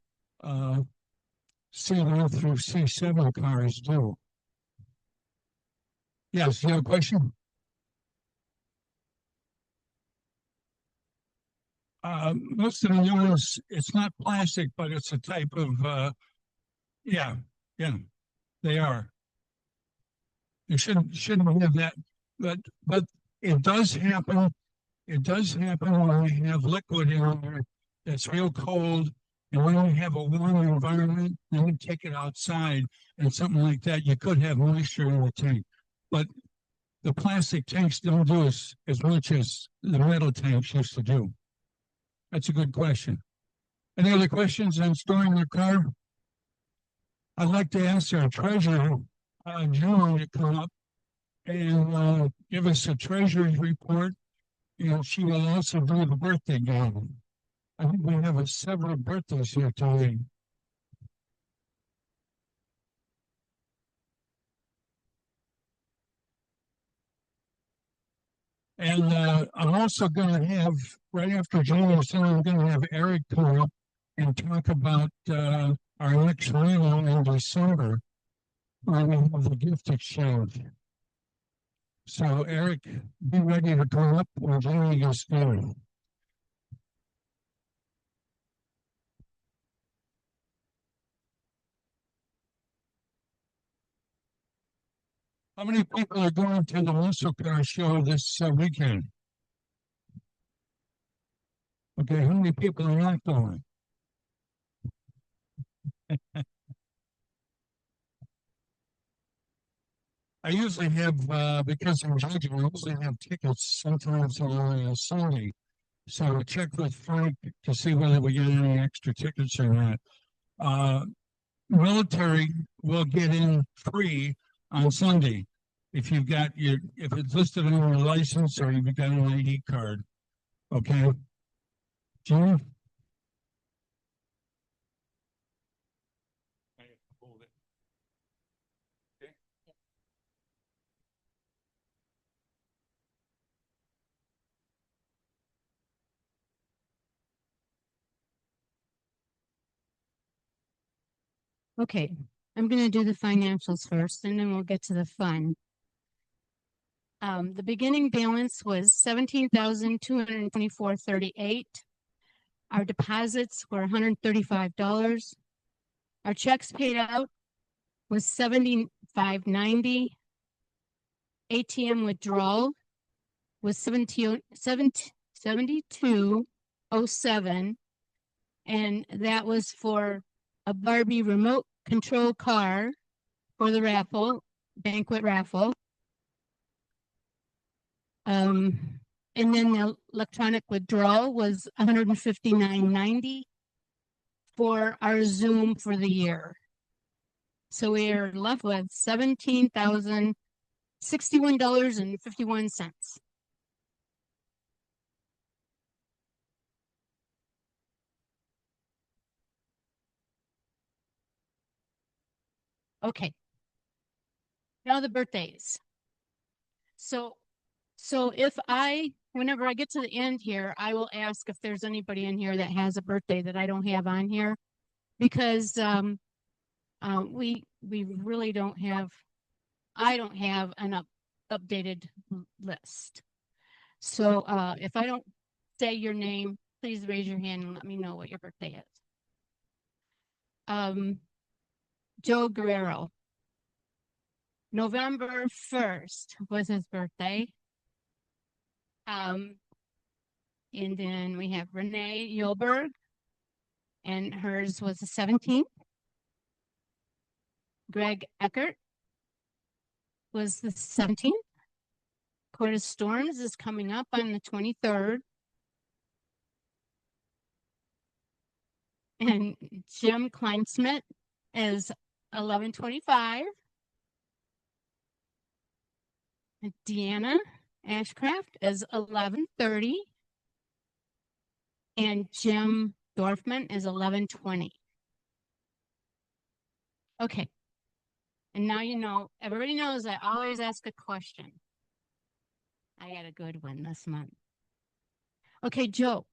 C1 through C7 cars do. Yes, you have a question? Most of the new ones, it's not plastic, but it's a type of, yeah, they are. You shouldn't have that, but it does happen. It does happen when you have liquid in there that's real cold, and when you have a warm environment, then you take it outside and something like that, you could have moisture in the tank. But the plastic tanks don't do as much as the metal tanks used to do. That's a good question. Any other questions on storing your car? I'd like to ask our treasurer, Joan, to come up and give us a treasurer's report. She will also do the birthday game. I think we have several birthdays here today. And I'm also going to have, right after Jamie's done, I'm going to have Eric come up and talk about our next meeting in December, where we have the gift exchange. So, Eric, be ready to come up when Jamie gets started. How many people are going to the muscle car show this weekend? Okay, how many people are not going? I usually have, because I'm judging, I usually have tickets sometimes on Sunday. So I check with Frank to see whether we get any extra tickets or not. Military will get in free on Sunday if it's listed on your license or you've got an ID card. Okay. Jim? Okay, I'm going to do the financials first, and then we'll get to the fun. The beginning balance was $17,224.38. Our deposits were $135. Our checks paid out was $75.90. ATM withdrawal was $72.07, and that was for a Barbie remote control car for the raffle, banquet raffle. And then the electronic withdrawal was $159.90 for our Zoom for the year. So we are left with $17,061.51. Okay. Now the birthdays. So whenever I get to the end here, I will ask if there's anybody in here that has a birthday that I don't have on here, because we really don't have, I don't have an updated list. So if I don't say your name, please raise your hand and let me know what your birthday is. Joe Guerrero. November 1st was his birthday. And then we have Renee Yulberg, and hers was the 17th. Greg Eckert was the 17th. Curtis Storms is coming up on the 23rd. And Jim Kleinsmith is 11/25. And Deanna Ashcraft is 11/30. And Jim Dorfman is 11/20. Okay. And now you know, everybody knows I always ask a question. I got a good one this month. Okay, Joe.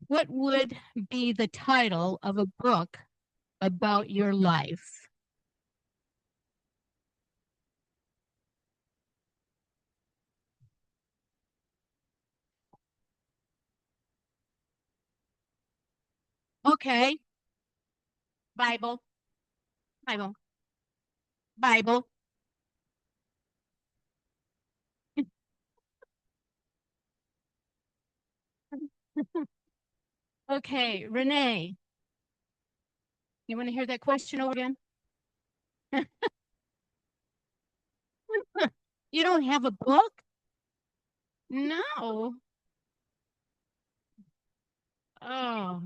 What would be the title of a book about your life? Okay. Bible. Bible. Bible. Okay, Renee. You want to hear that question over again? You don't have a book? No. Oh.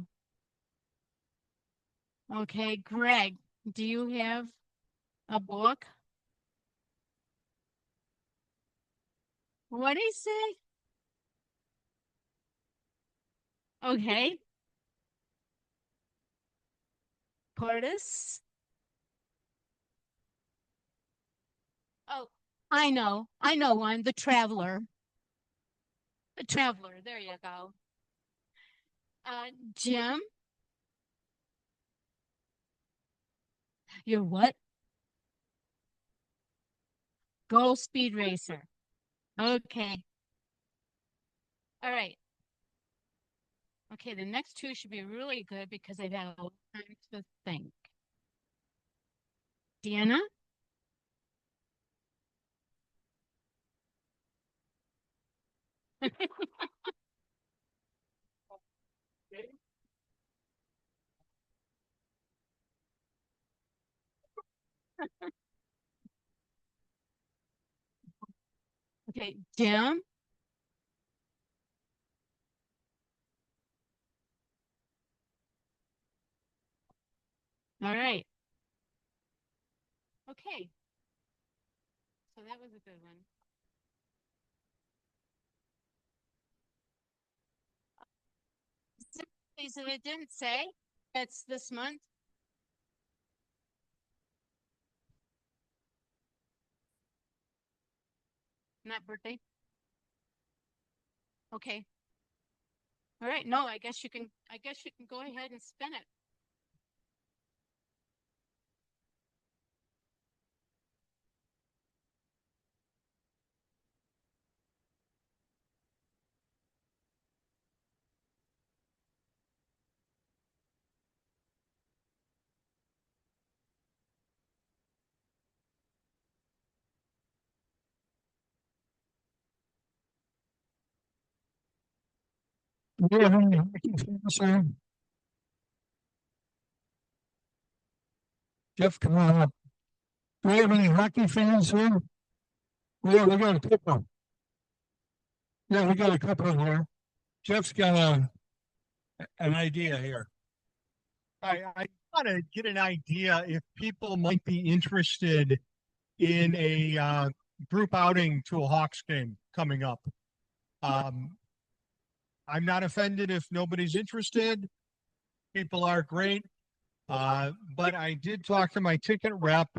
Okay, Greg, do you have a book? What did he say? Okay. Curtis? Oh, I know one, The Traveler. The Traveler, there you go. Jim? You're what? Go Speed Racer. Okay. All right. Okay, the next two should be really good because I've had a lot of time to think. Deanna? Okay, Jim? All right. Okay. So that was a good one. So it didn't say it's this month. Not birthday. Okay. All right. No, I guess you can go ahead and spin it. Do we have any hockey fans here? Jeff, come on up. Do we have any hockey fans here? Yeah, we got a couple. Yeah, we got a couple here. Jeff's got an idea here. I want to get an idea if people might be interested in a group outing to a Hawks game coming up. I'm not offended if nobody's interested. People are great. But I did talk to my ticket rep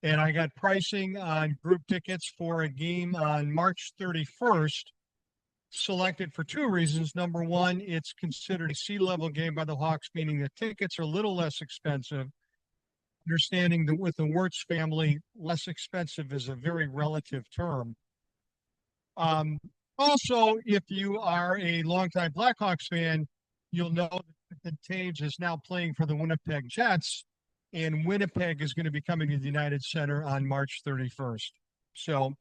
and I got pricing on group tickets for a game on March 31st, selected for two reasons. Number one, it's considered a C-level game by the Hawks, meaning the tickets are a little less expensive. Understanding that with the Wirtz family, less expensive is a very relative term. Also, if you are a longtime Blackhawks fan, you'll know that Taves is now playing for the Winnipeg Jets, and Winnipeg is going to be coming to the United Center on March 31st. So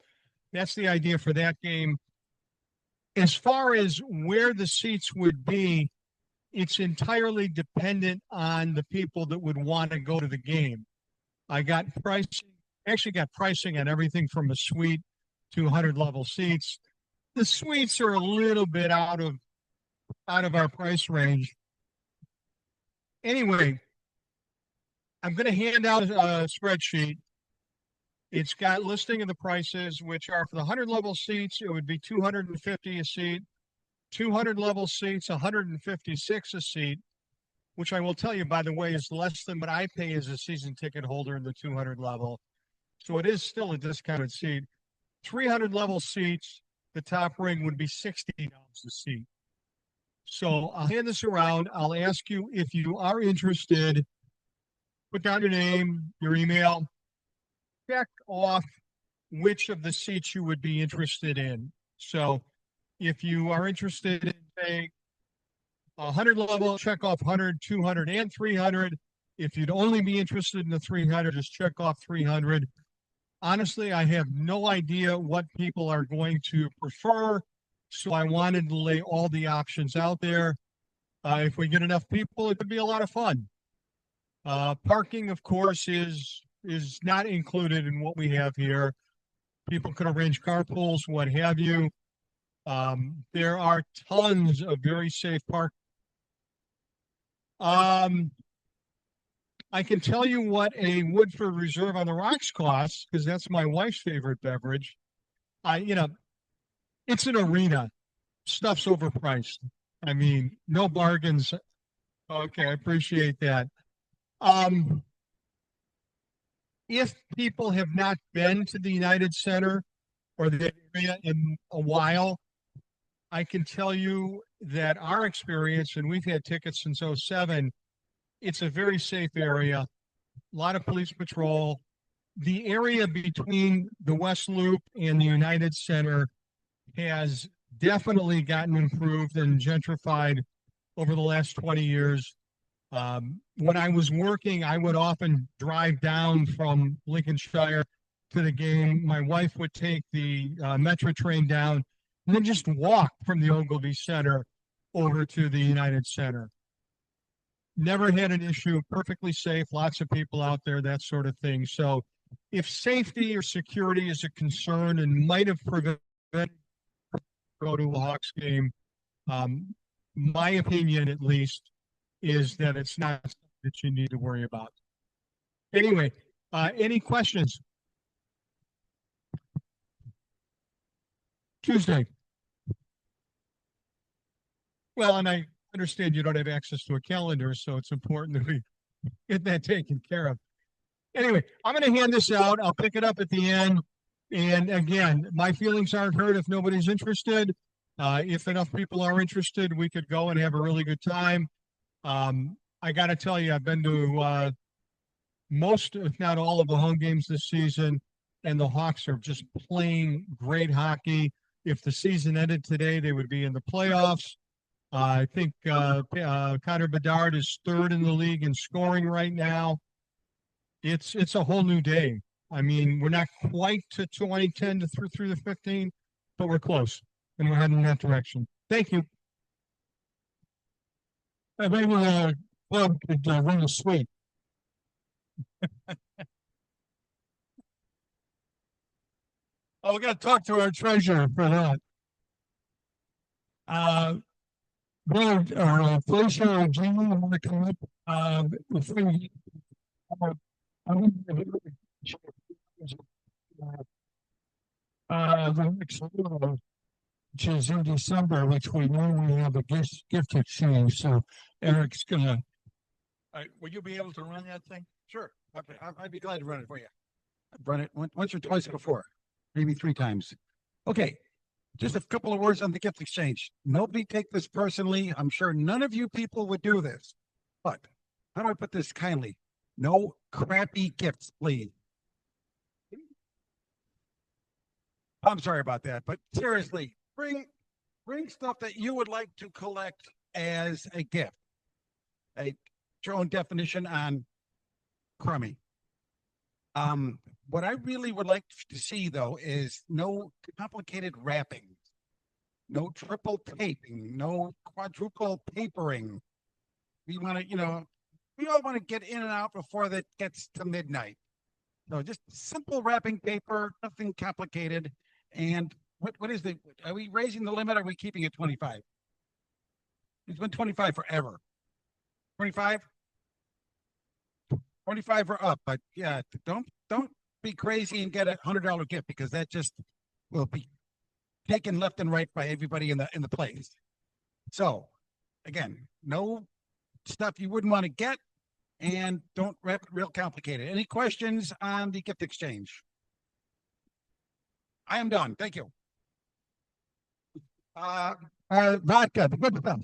that's the idea for that game. As far as where the seats would be, it's entirely dependent on the people that would want to go to the game. I got pricing on everything from a suite to 100 level seats. The suites are a little bit out of our price range. Anyway, I'm going to hand out a spreadsheet. It's got listing of the prices, which are for the 100 level seats, it would be $250 a seat. 200 level seats, 156 a seat, which I will tell you, by the way, is less than what I pay as a season ticket holder in the 200 level. So it is still a discounted seat. 300 level seats, the top ring would be $60 a seat. So I'll hand this around. I'll ask you if you are interested, put down your name, your email, check off which of the seats you would be interested in. So if you are interested in, say, 100 level, check off 100, 200, and 300. If you'd only be interested in the 300, just check off 300. Honestly, I have no idea what people are going to prefer, so I wanted to lay all the options out there. If we get enough people, it could be a lot of fun. Parking, of course, is not included in what we have here. People can arrange carpools, what have you. There are tons of very safe park. I can tell you what a Woodford Reserve on the Rocks costs, because that's my wife's favorite beverage. It's an arena. Stuff's overpriced. I mean, no bargains. Okay, I appreciate that. If people have not been to the United Center or the area in a while, I can tell you that our experience, and we've had tickets since 2007, it's a very safe area. A lot of police patrol. The area between the West Loop and the United Center has definitely gotten improved and gentrified over the last 20 years. When I was working, I would often drive down from Lincolnshire to the game. My wife would take the Metro train down and then just walk from the Ogilvy Center over to the United Center. Never had an issue, perfectly safe, lots of people out there, that sort of thing. So if safety or security is a concern and might have prevented go to a Hawks game, my opinion at least is that it's not something that you need to worry about. Anyway, any questions? Tuesday. Well, and I understand you don't have access to a calendar, so it's important that we get that taken care of. Anyway, I'm going to hand this out. I'll pick it up at the end. And again, my feelings aren't hurt if nobody's interested. If enough people are interested, we could go and have a really good time. I got to tell you, I've been to most, if not all, of the home games this season, and the Hawks are just playing great hockey. If the season ended today, they would be in the playoffs. I think Connor Bedard is third in the league in scoring right now. It's a whole new day. I mean, we're not quite to 2010 to through the 15, but we're close, and we're heading in that direction. Thank you. Maybe the club could run a suite. Oh, we got to talk to our treasurer for that. Bill or Felicia or Jamie, want to come up? Before you, the next one, which is in December, which we normally have a gift exchange. So Eric's gonna. Will you be able to run that thing? Sure, I'd be glad to run it for you. I've run it once or twice before, maybe 3 times. Okay, just a couple of words on the gift exchange. Nobody take this personally. I'm sure none of you people would do this, but how do I put this kindly? No crappy gifts, please. I'm sorry about that, but seriously, bring stuff that you would like to collect as a gift. Your own definition on crummy. What I really would like to see though is no complicated wrapping, no triple taping, no quadruple papering. We want to, we all want to get in and out before that gets to midnight. So just simple wrapping paper, nothing complicated. And what is are we raising the limit? Or are we keeping it 25? It's been 25 forever. 25? 25 or up, but yeah, don't be crazy and get $100 gift, because that just will be taken left and right by everybody in the place. So again, no stuff you wouldn't want to get, and don't wrap it real complicated. Any questions on the gift exchange? I am done. Thank you. Vodka, the good stuff.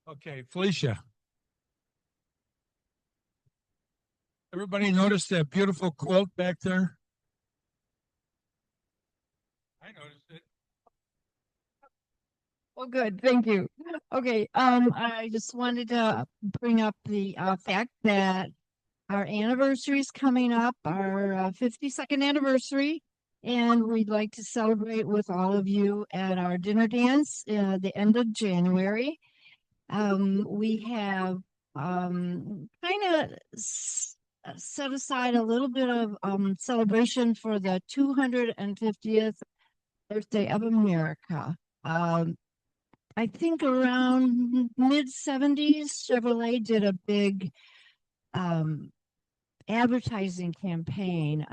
Okay, Felicia. Everybody notice that beautiful quilt back there? I noticed it. Well, good. Thank you. Okay. I just wanted to bring up the fact that our anniversary is coming up, our 52nd anniversary, and we'd like to celebrate with all of you at our dinner dance the end of January. We have kind of set aside a little bit of celebration for the 250th birthday of America. I think around mid-70s, Chevrolet did a big advertising campaign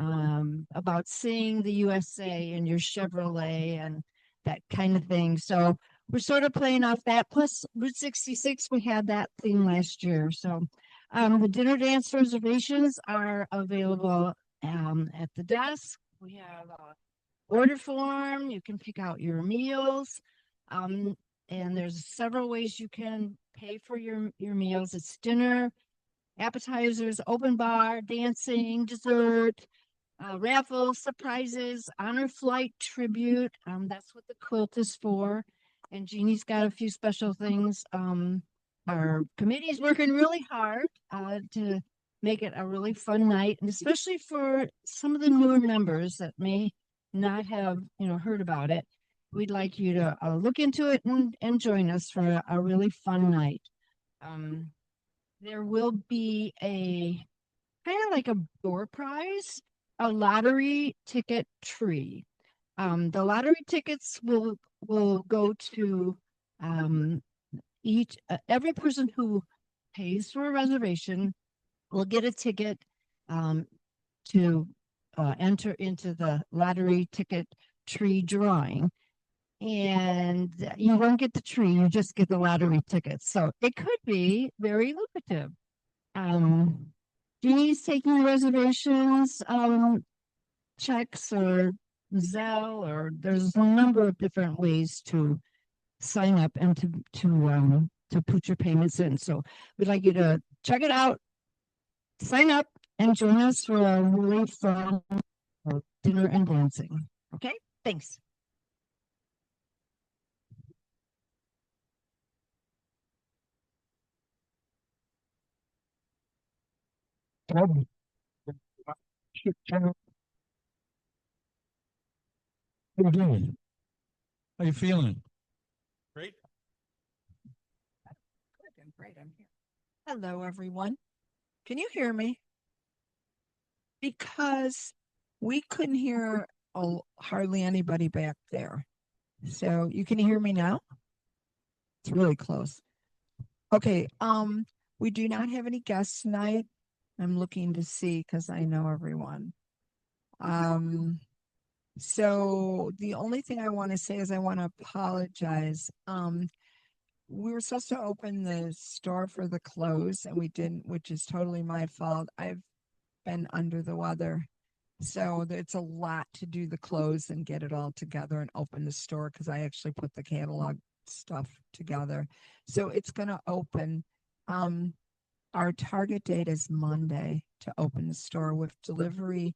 about seeing the USA in your Chevrolet and that kind of thing. So we're sort of playing off that. Plus, Route 66, we had that theme last year. So the dinner dance reservations are available at the desk. We have an order form. You can pick out your meals. And there's several ways you can pay for your meals. It's dinner, appetizers, open bar, dancing, dessert, raffles, surprises, honor flight tribute. That's what the quilt is for. And Jeannie's got a few special things. Our committee's working really hard to make it a really fun night, and especially for some of the newer members that may not have heard about it. We'd like you to look into it and join us for a really fun night. There will be a kind of like a door prize, a lottery ticket tree. The lottery tickets will go to every person who pays for a reservation will get a ticket to enter into the lottery ticket tree drawing. And you won't get the tree, you just get the lottery tickets. So it could be very lucrative. Jeannie's taking reservations, checks or Zelle, or there's a number of different ways to sign up and to put your payments in. So we'd like you to check it out, sign up, and join us for a really fun dinner and dancing. Okay, thanks. How you feeling? Great. Great, I'm here. Hello, everyone. Can you hear me? Because we couldn't hear hardly anybody back there. So you can hear me now? It's really close. Okay, we do not have any guests tonight. I'm looking to see because I know everyone. So the only thing I want to say is I want to apologize. We were supposed to open the store for the clothes and we didn't, which is totally my fault. I've been under the weather. So it's a lot to do the clothes and get it all together and open the store because I actually put the catalog stuff together. So it's going to open. Our target date is Monday to open the store with delivery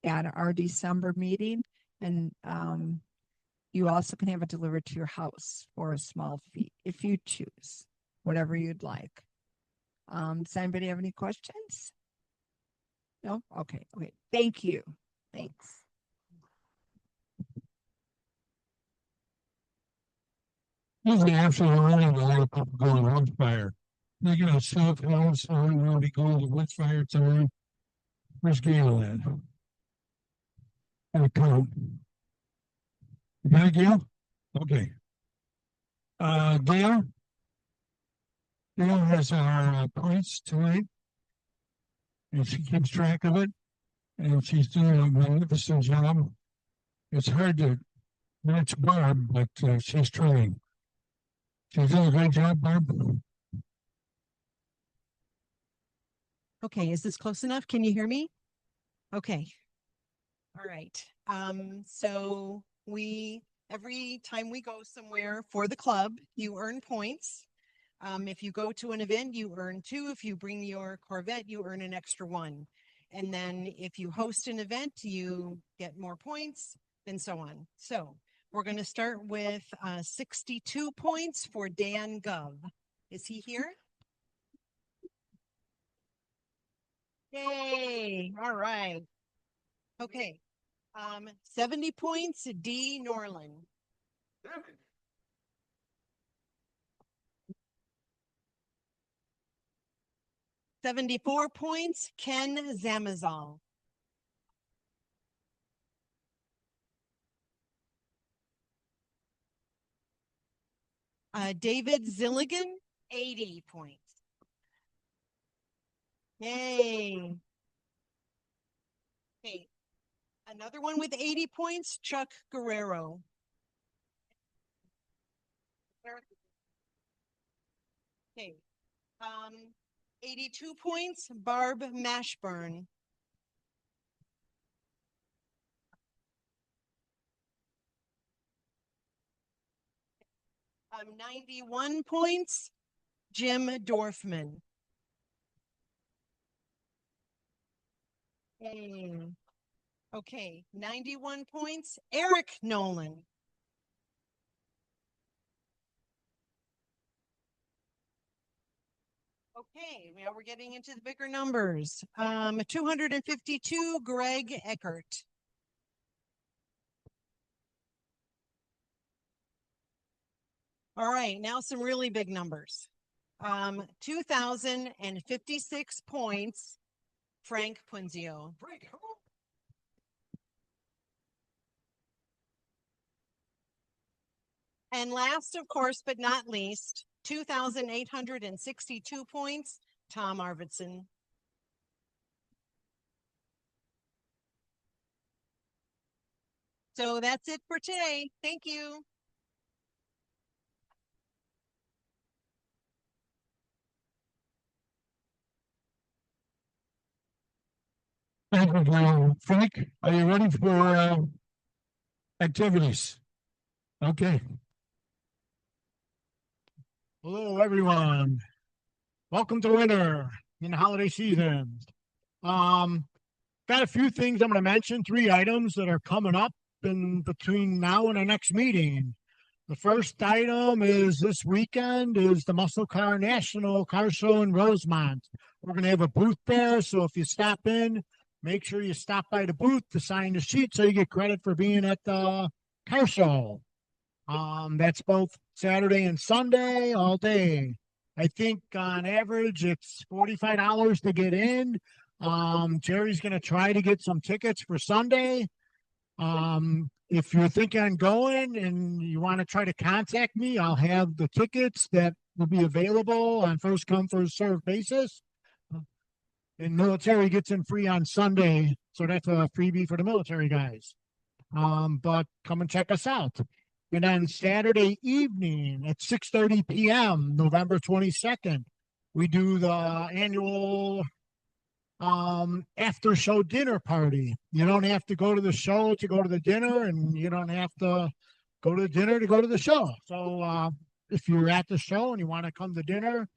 at our December meeting. And you also can have it delivered to your house for a small fee if you choose, whatever you'd like. Does anybody have any questions? No? Okay. Okay. Thank you. Thanks. Usually after the running, a lot of people go to Woodfire. They're gonna self house, so we're gonna be going to Woodfire tonight. Where's Gail at? Come. You got it, Gail? Okay. Gail? Gail has our points tonight, and she keeps track of it, and she's doing a magnificent job. It's hard to match Barb, but she's trying. She's doing a great job, Barb. Okay, is this close enough? Can you hear me? Okay. All right. So every time we go somewhere for the club, you earn points. If you go to an event, you earn 2. If you bring your Corvette, you earn an extra 1. And then if you host an event, you get more points and so on. So we're going to start with 62 points for Dan Gov. Is he here? Yay. All right. Okay. 70 points, D. Norland. 74 points, Ken Zamazal. David Zilligan, 80 points. Yay. Okay. Another one with 80 points, Chuck Guerrero. Okay. 82 points, Barb Mashburn. Um, 91 points, Jim Dorfman. Okay, 91 points, Eric Nolan. Okay, now we're getting into the bigger numbers. 252, Greg Eckert. All right, now some really big numbers. 2,056 points, Frank Punzio. And last, of course, but not least, 2,862 points, Tom Arvidsson. So that's it for today. Thank you. Thank you, Frank. Are you ready for activities? Okay. Hello, everyone. Welcome to winter in the holiday season. Got a few things I'm going to mention, 3 items that are coming up in between now and the next meeting. The first item is this weekend is the Muscle Car National Car Show in Rosemont. We're going to have a booth there, so if you stop in, make sure you stop by the booth to sign the sheet so you get credit for being at the car show. That's both Saturday and Sunday all day. I think on average it's $45 to get in. Jerry's gonna try to get some tickets for Sunday. If you're thinking on going and you want to try to contact me, I'll have the tickets that will be available on first come, first served basis. And military gets in free on Sunday, so that's a freebie for the military guys. But come and check us out. And on Saturday evening at 6:30 p.m., November 22nd, we do the annual after show dinner party. You don't have to go to the show to go to the dinner, and you don't have to go to the dinner to go to the show. So if you're at the show and you want to come to dinner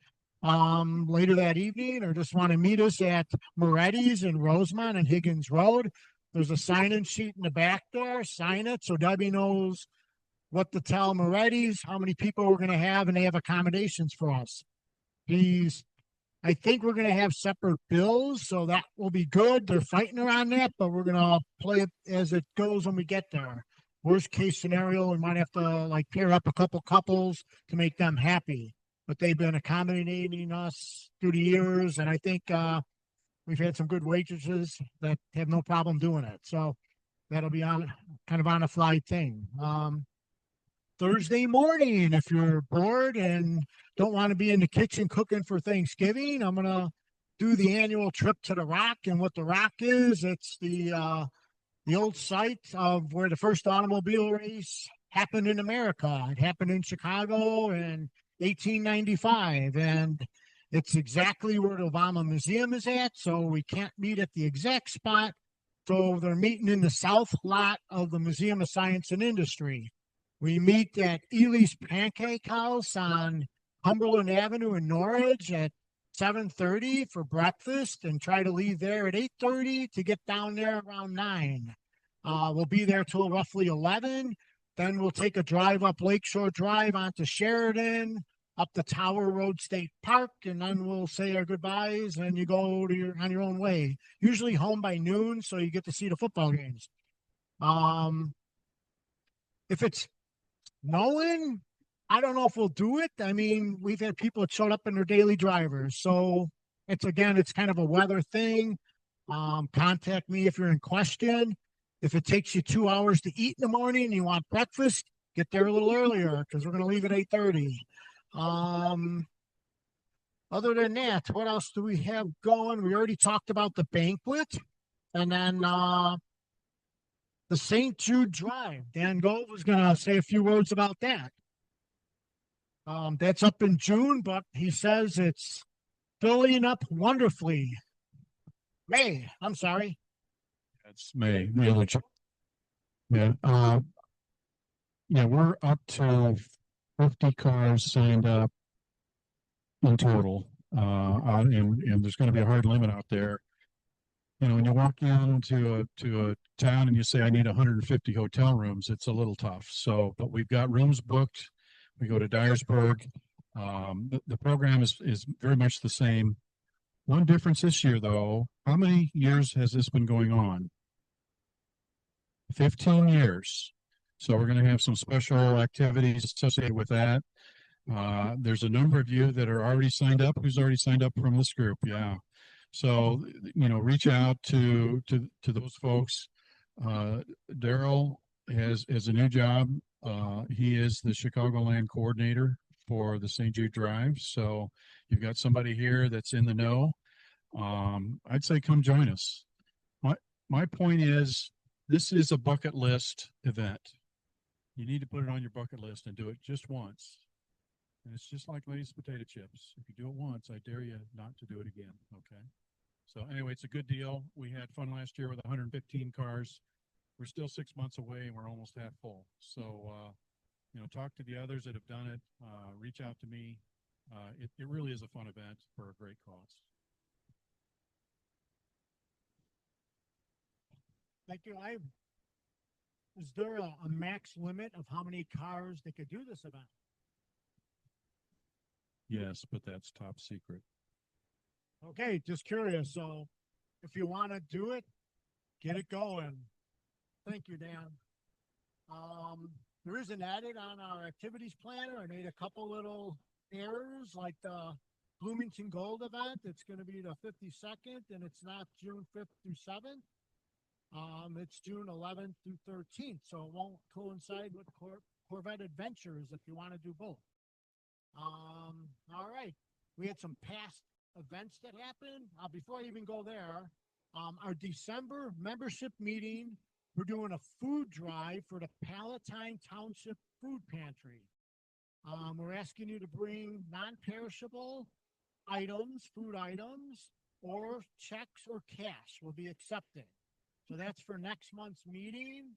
later that evening, or just want to meet us at Moretti's in Rosemont and Higgins Road, there's a sign-in sheet in the back there. Sign it so Debbie knows what to tell Moretti's, how many people we're going to have, and they have accommodations for us. I think we're going to have separate bills, so that will be good. They're fighting around that, but we're going to play it as it goes when we get there. Worst case scenario, we might have to like pair up a couple couples to make them happy. But they've been accommodating us through the years, and I think we've had some good waitresses that have no problem doing it. So that'll be on kind of on a fly thing. Thursday morning, if you're bored and don't want to be in the kitchen cooking for Thanksgiving, I'm gonna do the annual trip to the Rock. And what the Rock is, it's the old site of where the first automobile race happened in America. It happened in Chicago in 1895, and it's exactly where the Obama Museum is at. So we can't meet at the exact spot. So they're meeting in the south lot of the Museum of Science and Industry. We meet at Ely's Pancake House on Cumberland Avenue in Norwich at 7:30 for breakfast, and try to leave there at 8:30 to get down there around 9. We'll be there till roughly 11. Then we'll take a drive up Lakeshore Drive onto Sheridan, up the Tower Road State Park, and then we'll say our goodbyes and you go to on your own way. Usually home by noon, so you get to see the football games. If it's snowing, I don't know if we'll do it. I mean, we've had people that showed up in their daily drivers. So it's kind of a weather thing. Contact me if you're in question. If it takes you 2 hours to eat in the morning and you want breakfast, get there a little earlier because we're going to leave at 8:30. Other than that, what else do we have going? We already talked about the banquet, and then the St. Jude Drive. Dan Gove was going to say a few words about that. That's up in June, but he says it's filling up wonderfully. May, I'm sorry. That's May. The other yeah. Yeah, we're up to 50 cars signed up in total. And there's going to be a hard limit out there. You know, when you walk into a town and you say, I need 150 hotel rooms, it's a little tough. So, but we've got rooms booked. We go to Dyersburg. The program is very much the same. One difference this year, though, how many years has this been going on? 15 years. So we're going to have some special activities associated with that. There's a number of you that are already signed up. Who's already signed up from this group? Yeah. So, you know, reach out to those folks. Daryl has a new job. He is the Chicagoland coordinator for the St. Jude Drive. So you've got somebody here that's in the know. I'd say come join us. My point is, this is a bucket list event. You need to put it on your bucket list and do it just once. And it's just like Lay's potato chips. If you do it once, I dare you not to do it again. Okay. So anyway, it's a good deal. We had fun last year with 115 cars. We're still 6 months away and we're almost half full. So, you know, talk to the others that have done it. Reach out to me. It really is a fun event for a great cause. Thank you. Is there a max limit of how many cars they could do this event? Yes, but that's top secret. Okay, just curious. So if you want to do it, get it going. Thank you, Dan. There is an edit on our activities planner. I made a couple little errors, like the Bloomington Gold event. It's going to be the 52nd, and it's not June 5th through 7th. It's June 11th through 13th, so it won't coincide with Corvette Adventures if you want to do both. All right. We had some past events that happened. Before I even go there, our December membership meeting, we're doing a food drive for the Palatine Township Food Pantry. We're asking you to bring non-perishable items, food items, or checks or cash will be accepted. So that's for next month's meeting.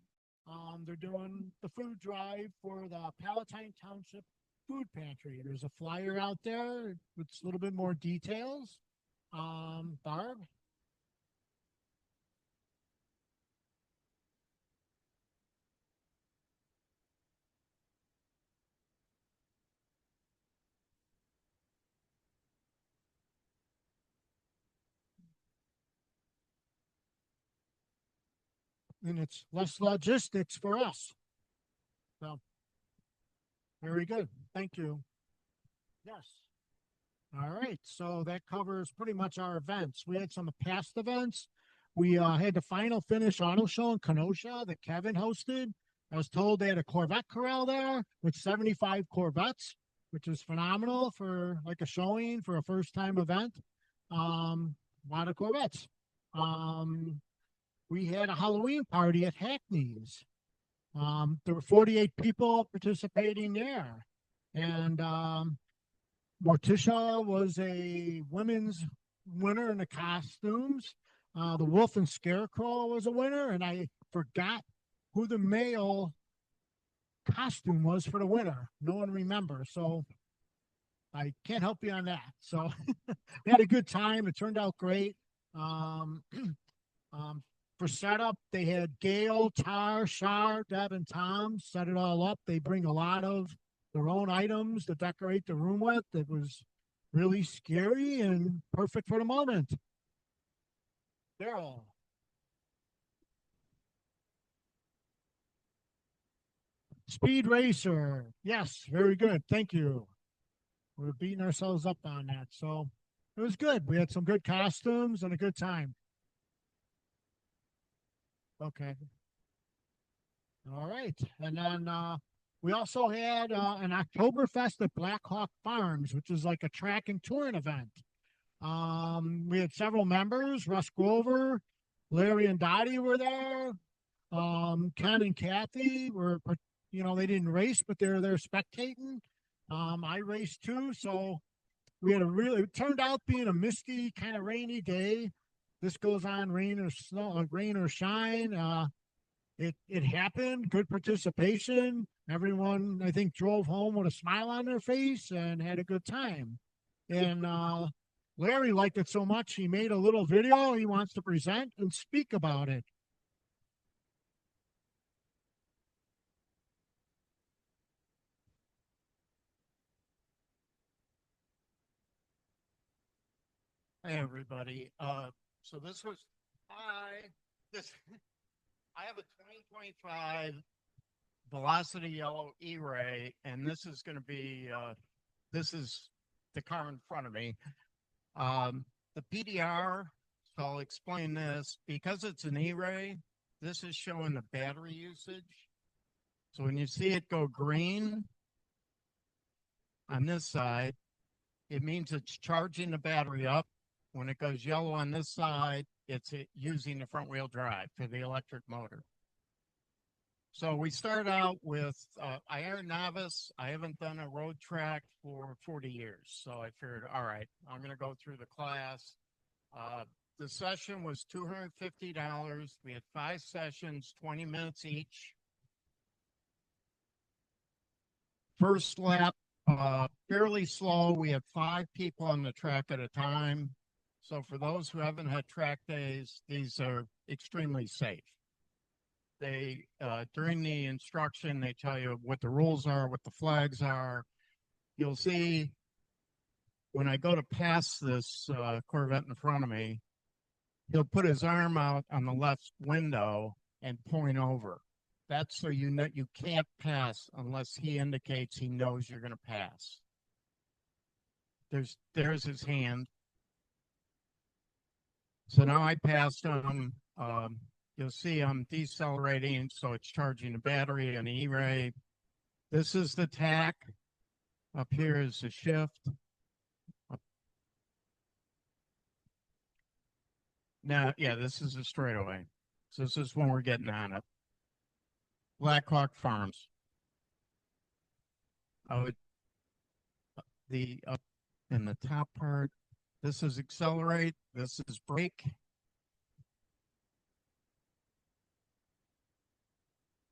They're doing the food drive for the Palatine Township Food Pantry. There's a flyer out there with a little bit more details. Barb? And it's less logistics for us. So, very good. Thank you. Yes. All right. So that covers pretty much our events. We had some past events. We had the final finish auto show in Kenosha that Kevin hosted. I was told they had a Corvette corral there with 75 Corvettes, which is phenomenal for like a showing for a first time event. A lot of Corvettes. We had a Halloween party at Hackney's. There were 48 people participating there. And Morticia was a women's winner in the costumes. The Wolf and Scarecrow was a winner, and I forgot who the male costume was for the winner. No one remembers, so I can't help you on that. So we had a good time. It turned out great. For setup, they had Gail, Tar, Shar, Deb, and Tom set it all up. They bring a lot of their own items to decorate the room with. It was really scary and perfect for the moment. Daryl. Speed Racer. Yes, very good. Thank you. We're beating ourselves up on that. So it was good. We had some good costumes and a good time. Okay. All right. And then we also had an Oktoberfest at Black Hawk Farms, which is like a track and touring event. We had several members. Russ Grover, Larry and Dottie were there. Ken and Kathy were, they didn't race, but they were there spectating. I raced too. So we had it turned out being a misty, kind of rainy day. This goes on rain or snow, rain or shine. It happened. Good participation. Everyone, I think, drove home with a smile on their face and had a good time. And Larry liked it so much, he made a little video he wants to present and speak about it. Hey everybody. So this was I have a 2025 Velocity Yellow E-Ray, and this is going to be this is the car in front of me. The PDR, so I'll explain this. Because it's an E-Ray, this is showing the battery usage. So when you see it go green on this side, it means it's charging the battery up. When it goes yellow on this side, it's using the front wheel drive for the electric motor. So we start out with, I am a novice. I haven't done a road track for 40 years. So I figured, all right, I'm going to go through the class. The session was $250. We had 5 sessions, 20 minutes each. First lap, fairly slow. We had 5 people on the track at a time. So for those who haven't had track days, these are extremely safe. They, during the instruction, they tell you what the rules are, what the flags are. You'll see when I go to pass this Corvette in front of me, he'll put his arm out on the left window and point over. That's so you know you can't pass unless he indicates he knows you're going to pass. There's his hand. So now I passed him. You'll see I'm decelerating, so it's charging the battery and the E-ray. This is the tack. Up here is the shift. Now, yeah, this is a straightaway. So this is when we're getting on it. Blackhawk Farms. I would the up in the top part. This is accelerate. This is brake.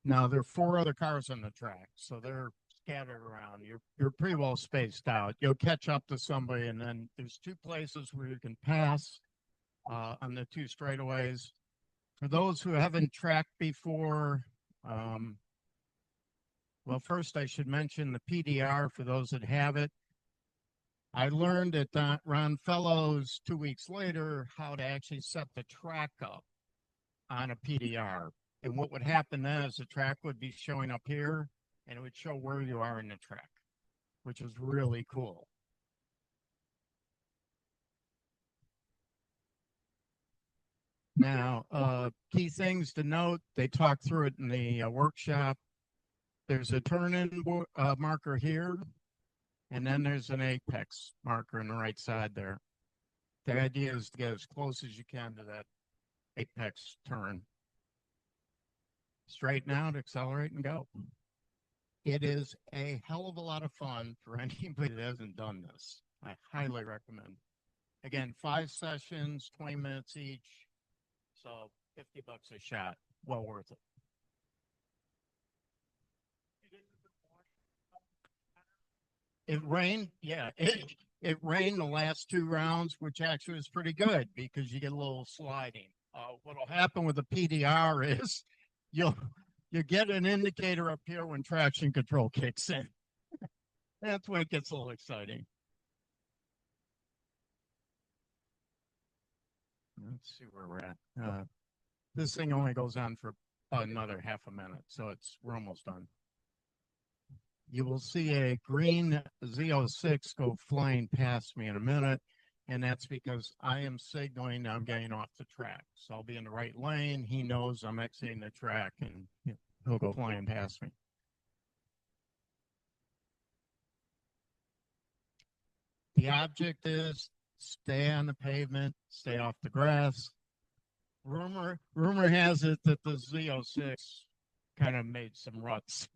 Now there are 4 other cars on the track, so they're scattered around. You're pretty well spaced out. You'll catch up to somebody, and then there's 2 places where you can pass on the 2 straightaways. For those who haven't tracked before, well, first I should mention the PDR for those that have it. I learned at Ron Fellows 2 weeks later how to actually set the track up on a PDR. And what would happen then is the track would be showing up here, and it would show where you are in the track, which is really cool. Now, key things to note, they talk through it in the workshop. There's a turn-in marker here, and then there's an apex marker on the right side there. The idea is to get as close as you can to that apex turn. Straighten out, accelerate, and go. It is a hell of a lot of fun for anybody that hasn't done this. I highly recommend. Again, 5 sessions, 20 minutes each. So $50 a shot. Well worth it. It rained, yeah. It rained the last 2 rounds, which actually was pretty good because you get a little sliding. What'll happen with the PDR is you get an indicator up here when traction control kicks in. That's when it gets a little exciting. Let's see where we're at. This thing only goes on for another half a minute, so we're almost done. You will see a green Z06 go flying past me in a minute, and that's because I am signaling I'm getting off the track. So I'll be in the right lane. He knows I'm exiting the track, and he'll go flying past me. The object is stay on the pavement, stay off the grass. Rumor has it that the Z06 kind of made some ruts.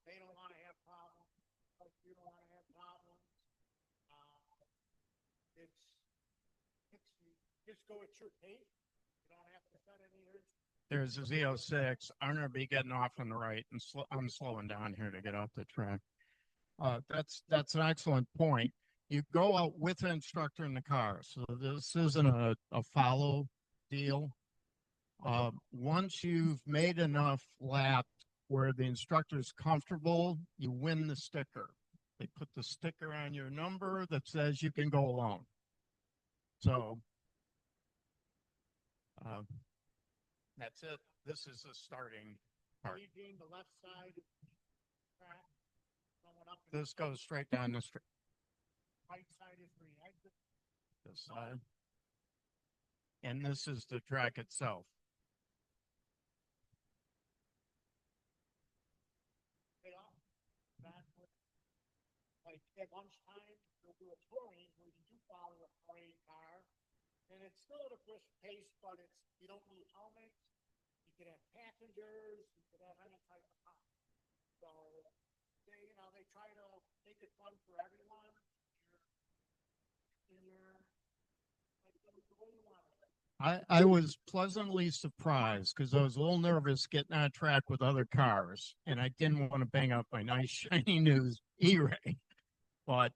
They don't want to have problems. You don't want to have problems. Just go at your pace. You don't have to set any urgency. There's a Z06. I'm going to be getting off on the right, and I'm slowing down here to get off the track. That's an excellent point. You go out with the instructor in the car, so this isn't a follow deal. Once you've made enough laps where the instructor's comfortable, you win the sticker. They put the sticker on your number that says you can go alone. So that's it. This is the starting part. The left side track, this goes straight down the street. Right side is where you exit. This side. And this is the track itself. Like at lunchtime, we'll do a touring where you do follow a parade car, and it's still at a brisk pace, but you don't need helmets. You can have passengers. You can have any type of car. So they try to make it fun for everyone. I was pleasantly surprised because I was a little nervous getting on track with other cars, and I didn't want to bang up my nice shiny new E-Ray. But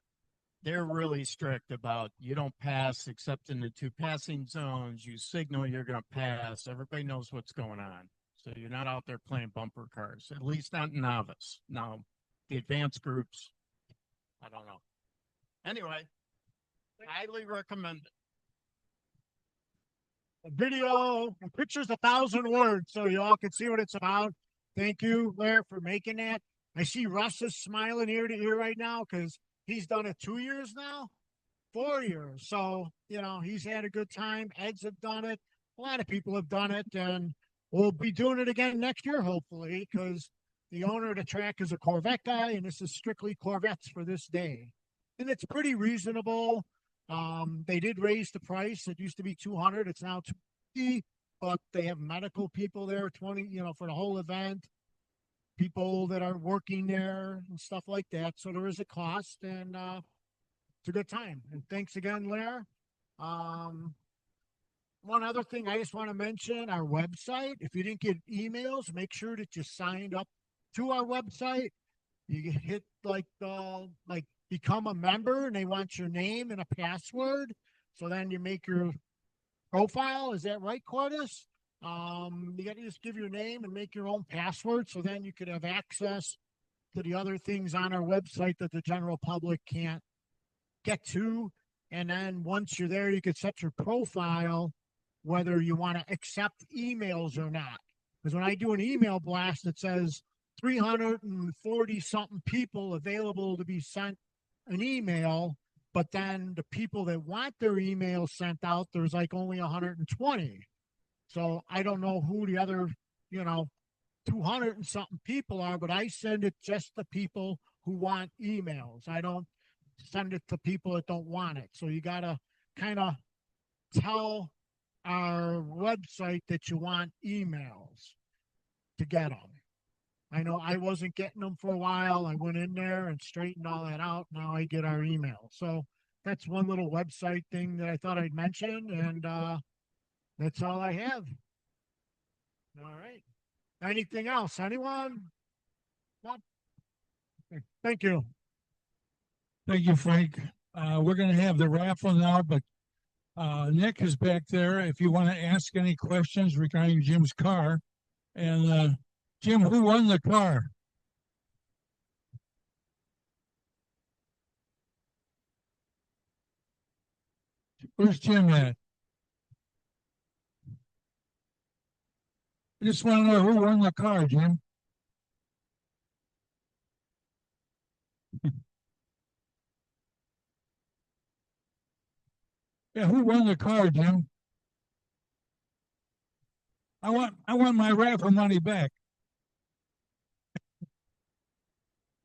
they're really strict about you don't pass except in the 2 passing zones. You signal you're going to pass. Everybody knows what's going on. So you're not out there playing bumper cars, at least not novice. Now, the advanced groups, I don't know. Anyway, highly recommend it. A video, a picture's 1,000 words, so you all can see what it's about. Thank you, Blair, for making that. I see Russ is smiling ear to ear right now because he's done it 2 years now, 4 years. So, you know, he's had a good time. Eds have done it. A lot of people have done it, and we'll be doing it again next year, hopefully, because the owner of the track is a Corvette guy, and this is strictly Corvettes for this day. And it's pretty reasonable. They did raise the price. It used to be 200. It's now 250, but they have medical people there, 20, you know, for the whole event, people that are working there and stuff like that. So there is a cost, and it's a good time. And thanks again, Lair. One other thing I just want to mention, our website. If you didn't get emails, make sure that you signed up to our website. You hit like become a member, and they want your name and a password. So then you make your profile. Is that right, Cordis? You got to just give your name and make your own password. So then you could have access to the other things on our website that the general public can't get to. And then once you're there, you could set your profile, whether you want to accept emails or not. Because when I do an email blast, it says 340 something people available to be sent an email, but then the people that want their email sent out, there's like only 120. So I don't know who the other, 200 and something people are, but I send it just to people who want emails. I don't send it to people that don't want it. So you got to kind of tell our website that you want emails to get them. I know I wasn't getting them for a while. I went in there and straightened all that out. Now I get our email. So that's one little website thing that I thought I'd mention. And that's all I have. All right. Anything else? Anyone? What? Thank you. Thank you, Frank. We're going to have the raffle now, but Nick is back there if you want to ask any questions regarding Jim's car. And Jim, who won the car? Where's Jim at? I just want to know who won the car, Jim. Yeah, who won the car, Jim? I want my raffle money back.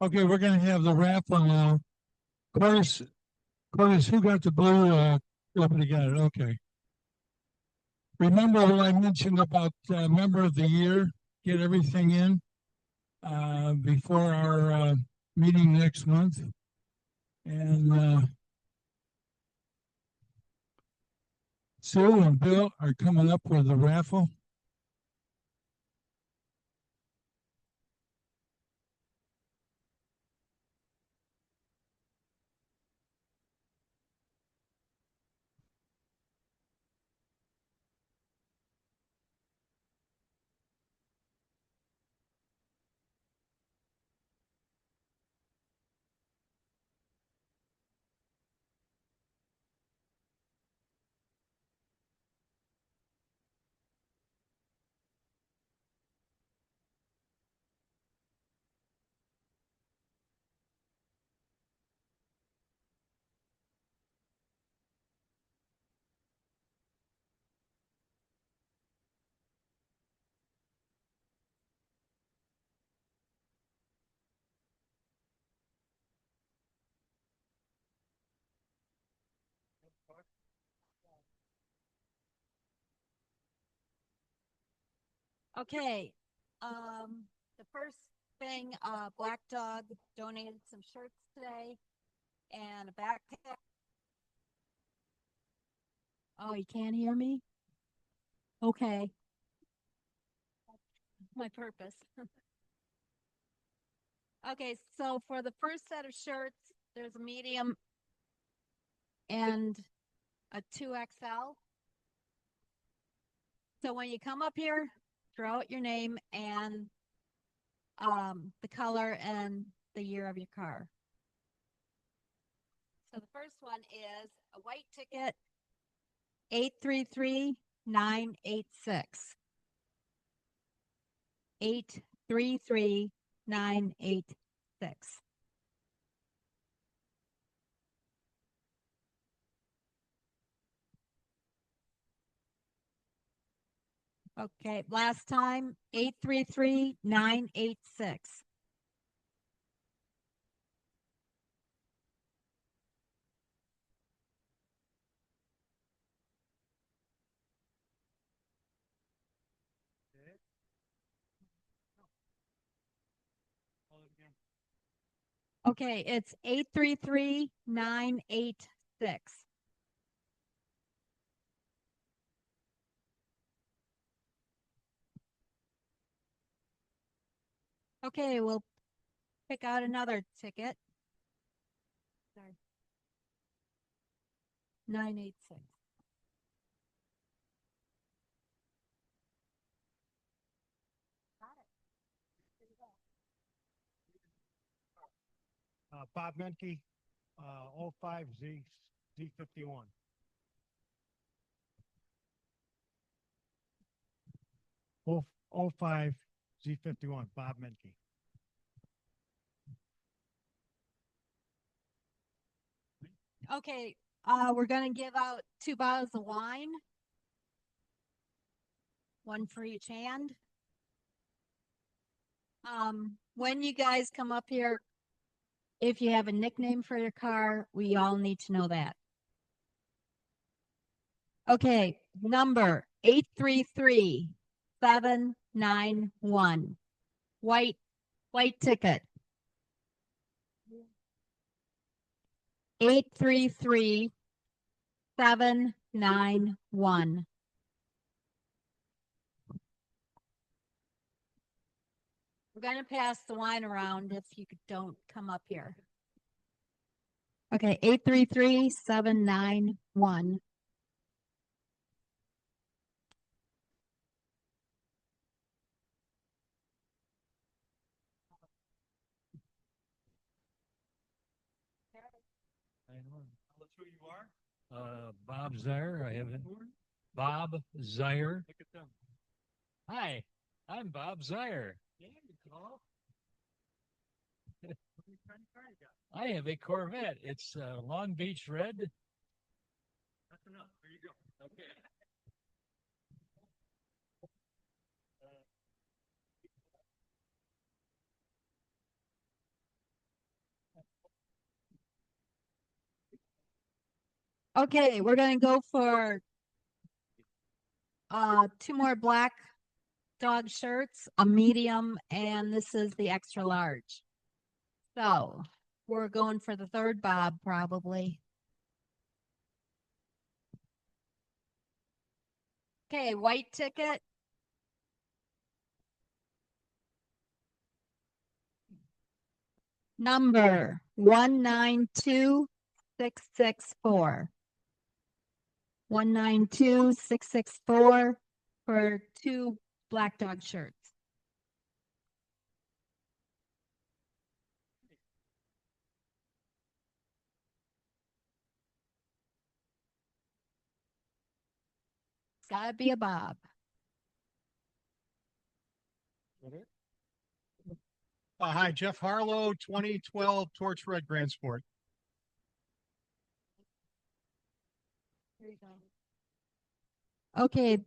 Okay, we're gonna have the raffle now. Curtis, who got the blue? Nobody got it. Okay. Remember what I mentioned about member of the year? Get everything in before our meeting next month, and Sue and Bill are coming up with the raffle. Okay. The first thing, Black Dog donated some shirts today and a backpack. Oh, you can't hear me? Okay. My purpose. Okay, so for the first set of shirts, there's a medium and a 2XL. So when you come up here, throw out your name and the color and the year of your car. So the first one is a white ticket, 833-986. 833-986. Okay, last time, 833-986. Okay, it's 833-986. Okay, we'll pick out another ticket. Sorry. 986. Bob Menke, 05Z Z51. Oh, 05 Z51, Bob Menke. Okay, we're gonna give out 2 bottles of wine. One for each hand. When you guys come up here, if you have a nickname for your car, we all need to know that. Okay, number 833-791. White ticket. 833-791. We're going to pass the wine around if you don't come up here. Okay, 833-791. That's who you are? Bob Zaire. I have it. Bob Zaire. Hi, I'm Bob Zaire. I have a Corvette. It's Long Beach red. That's enough. There you go. Okay. Okay, we're going to go for 2 more black dog shirts, a medium, and this is the extra large. So we're going for the 3rd Bob probably. Okay, white ticket. Number 192664. 192664 for 2 black dog shirts. It's gotta be a Bob. Hi, Jeff Harlow, 2012 Torch Red Grand Sport. Here you go. Okay.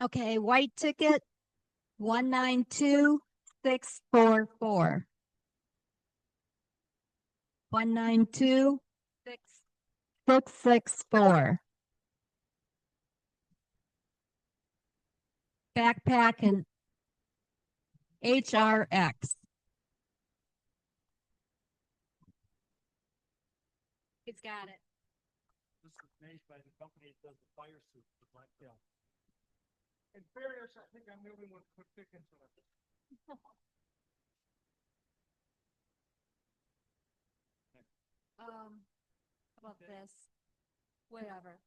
Okay, white ticket 192644. 192664. Backpack and HRX. It's got it. This is made by the company that does the fire suit, the black tail. In fairness, I think I'm the only one put thick into it. about this? Whatever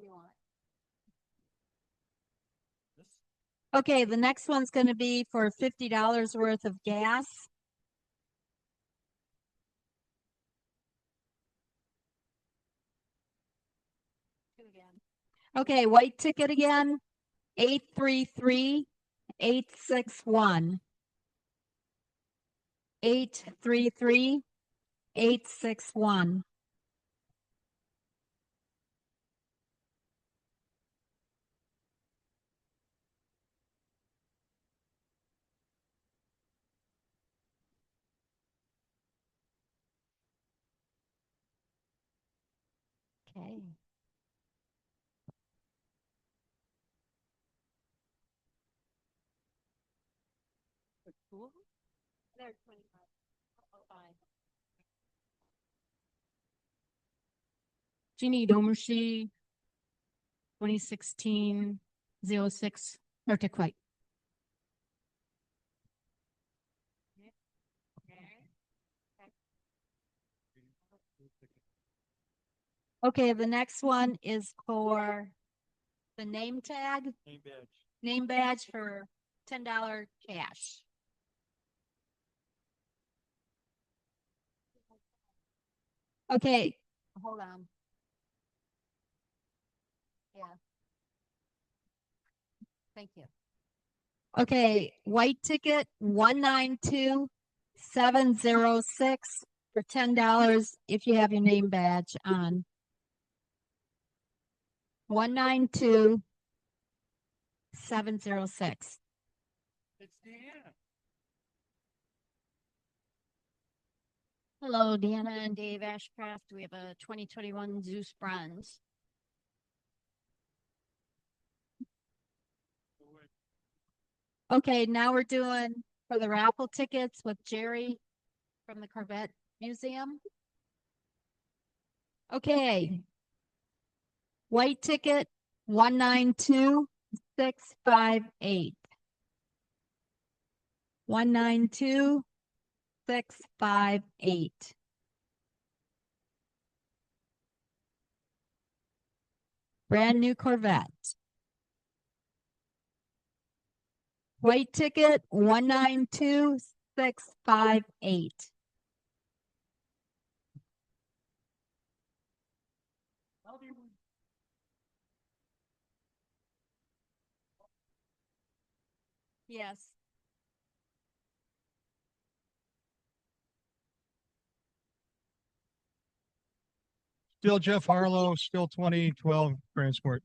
you want. Okay, the next one's going to be for $50 worth of gas. Okay, white ticket again, 833-861. 833-861. Okay. There's 25. Oh, fine. Jeannie Domershi, 2016-06, Arctic White. Okay, the next one is for the name tag. Name badge. Name badge for $10 cash. Okay, hold on. Yeah. Thank you. Okay, white ticket 192706 for $10 if you have your name badge on. 192706. It's Deanna. Hello, Deanna and Dave Ashcraft. We have a 2021 Zeus Bronze. Okay, now we're doing for the raffle tickets with Jerry from the Corvette Museum. Okay. White ticket 192658. 192658. Brand new Corvette. White ticket 192658. Yes. Still Jeff Harlow, still 2012 transport.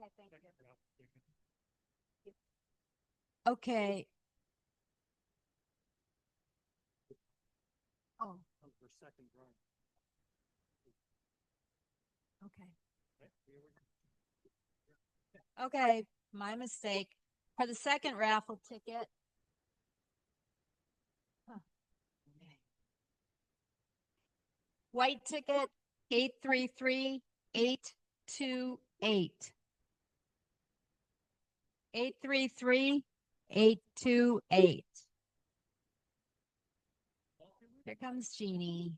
Okay, thank you. Okay. Oh. Okay. Okay, my mistake. For the second raffle ticket. Huh. Okay. White ticket 833828. 833828. Here comes Jeannie.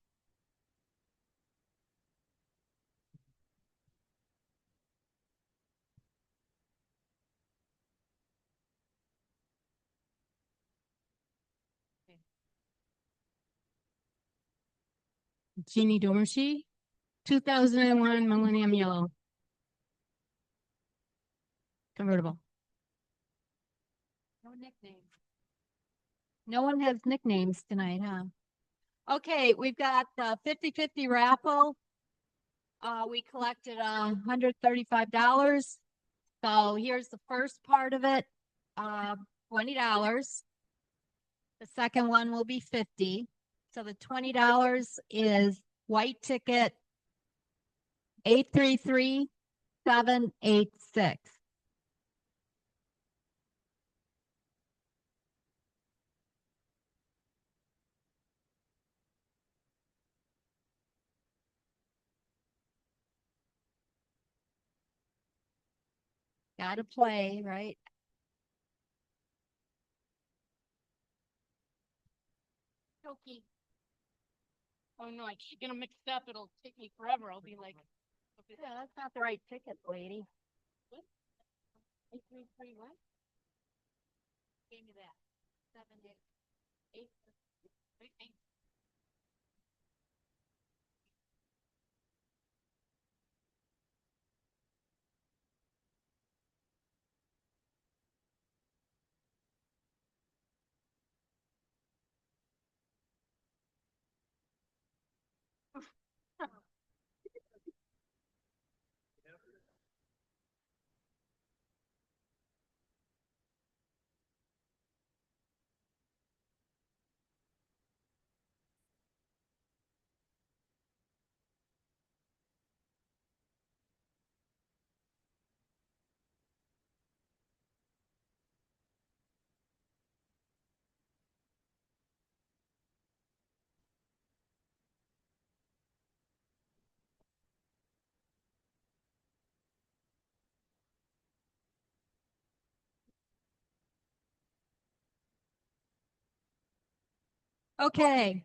Jeannie Domershi, 2001 Millennium Yellow. Convertible. No nickname. No one has nicknames tonight, huh? Okay, we've got the 50-50 raffle. We collected $135. So here's the first part of it, $20. The second one will be $50. So the $20 is white ticket 833786. Gotta play, right? Okay. Oh no, I keep getting mixed up. It'll take me forever. I'll be like, Yeah, that's not the right ticket, lady. what? 833 what? Gave me that. 7, 8, 8. Okay.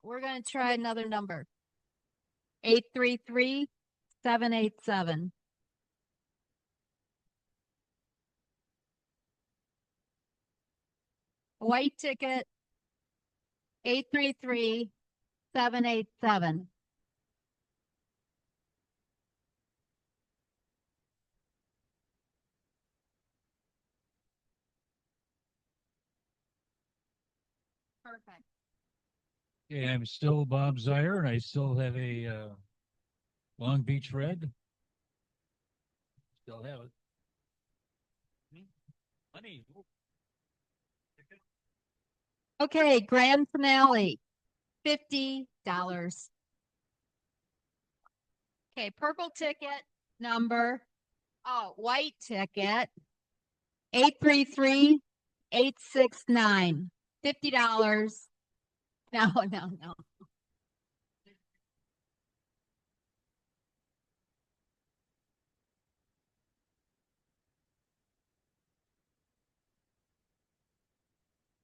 We're gonna try another number. 833-787. White ticket. 833-787. Perfect. Yeah, I'm still Bob Zaire, and I still have a Long Beach Red. Still have it. Money. Okay, grand finale. $50. Okay, purple ticket number. Oh, white ticket. 833-869. $50. No, no, no.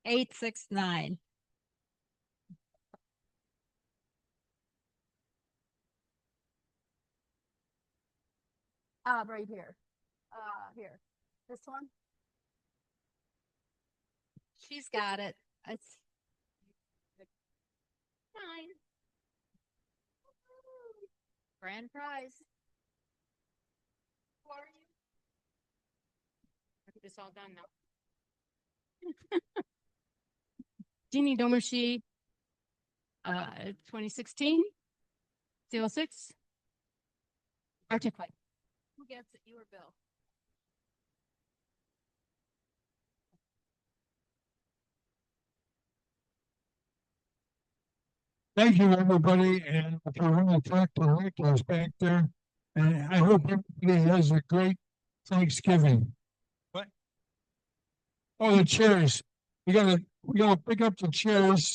$869. Right here. Here. This one. She's got it. It's fine. Grand prize. Who are you? I think it's all done now. Jeannie Domershi, 2016, 06. Arctic White. Who gets it? You or Bill? Thank you, everybody. And if you want to talk to Nicholas back there, and I hope everybody has a great Thanksgiving. What? Oh, the chairs. We gotta pick up the chairs.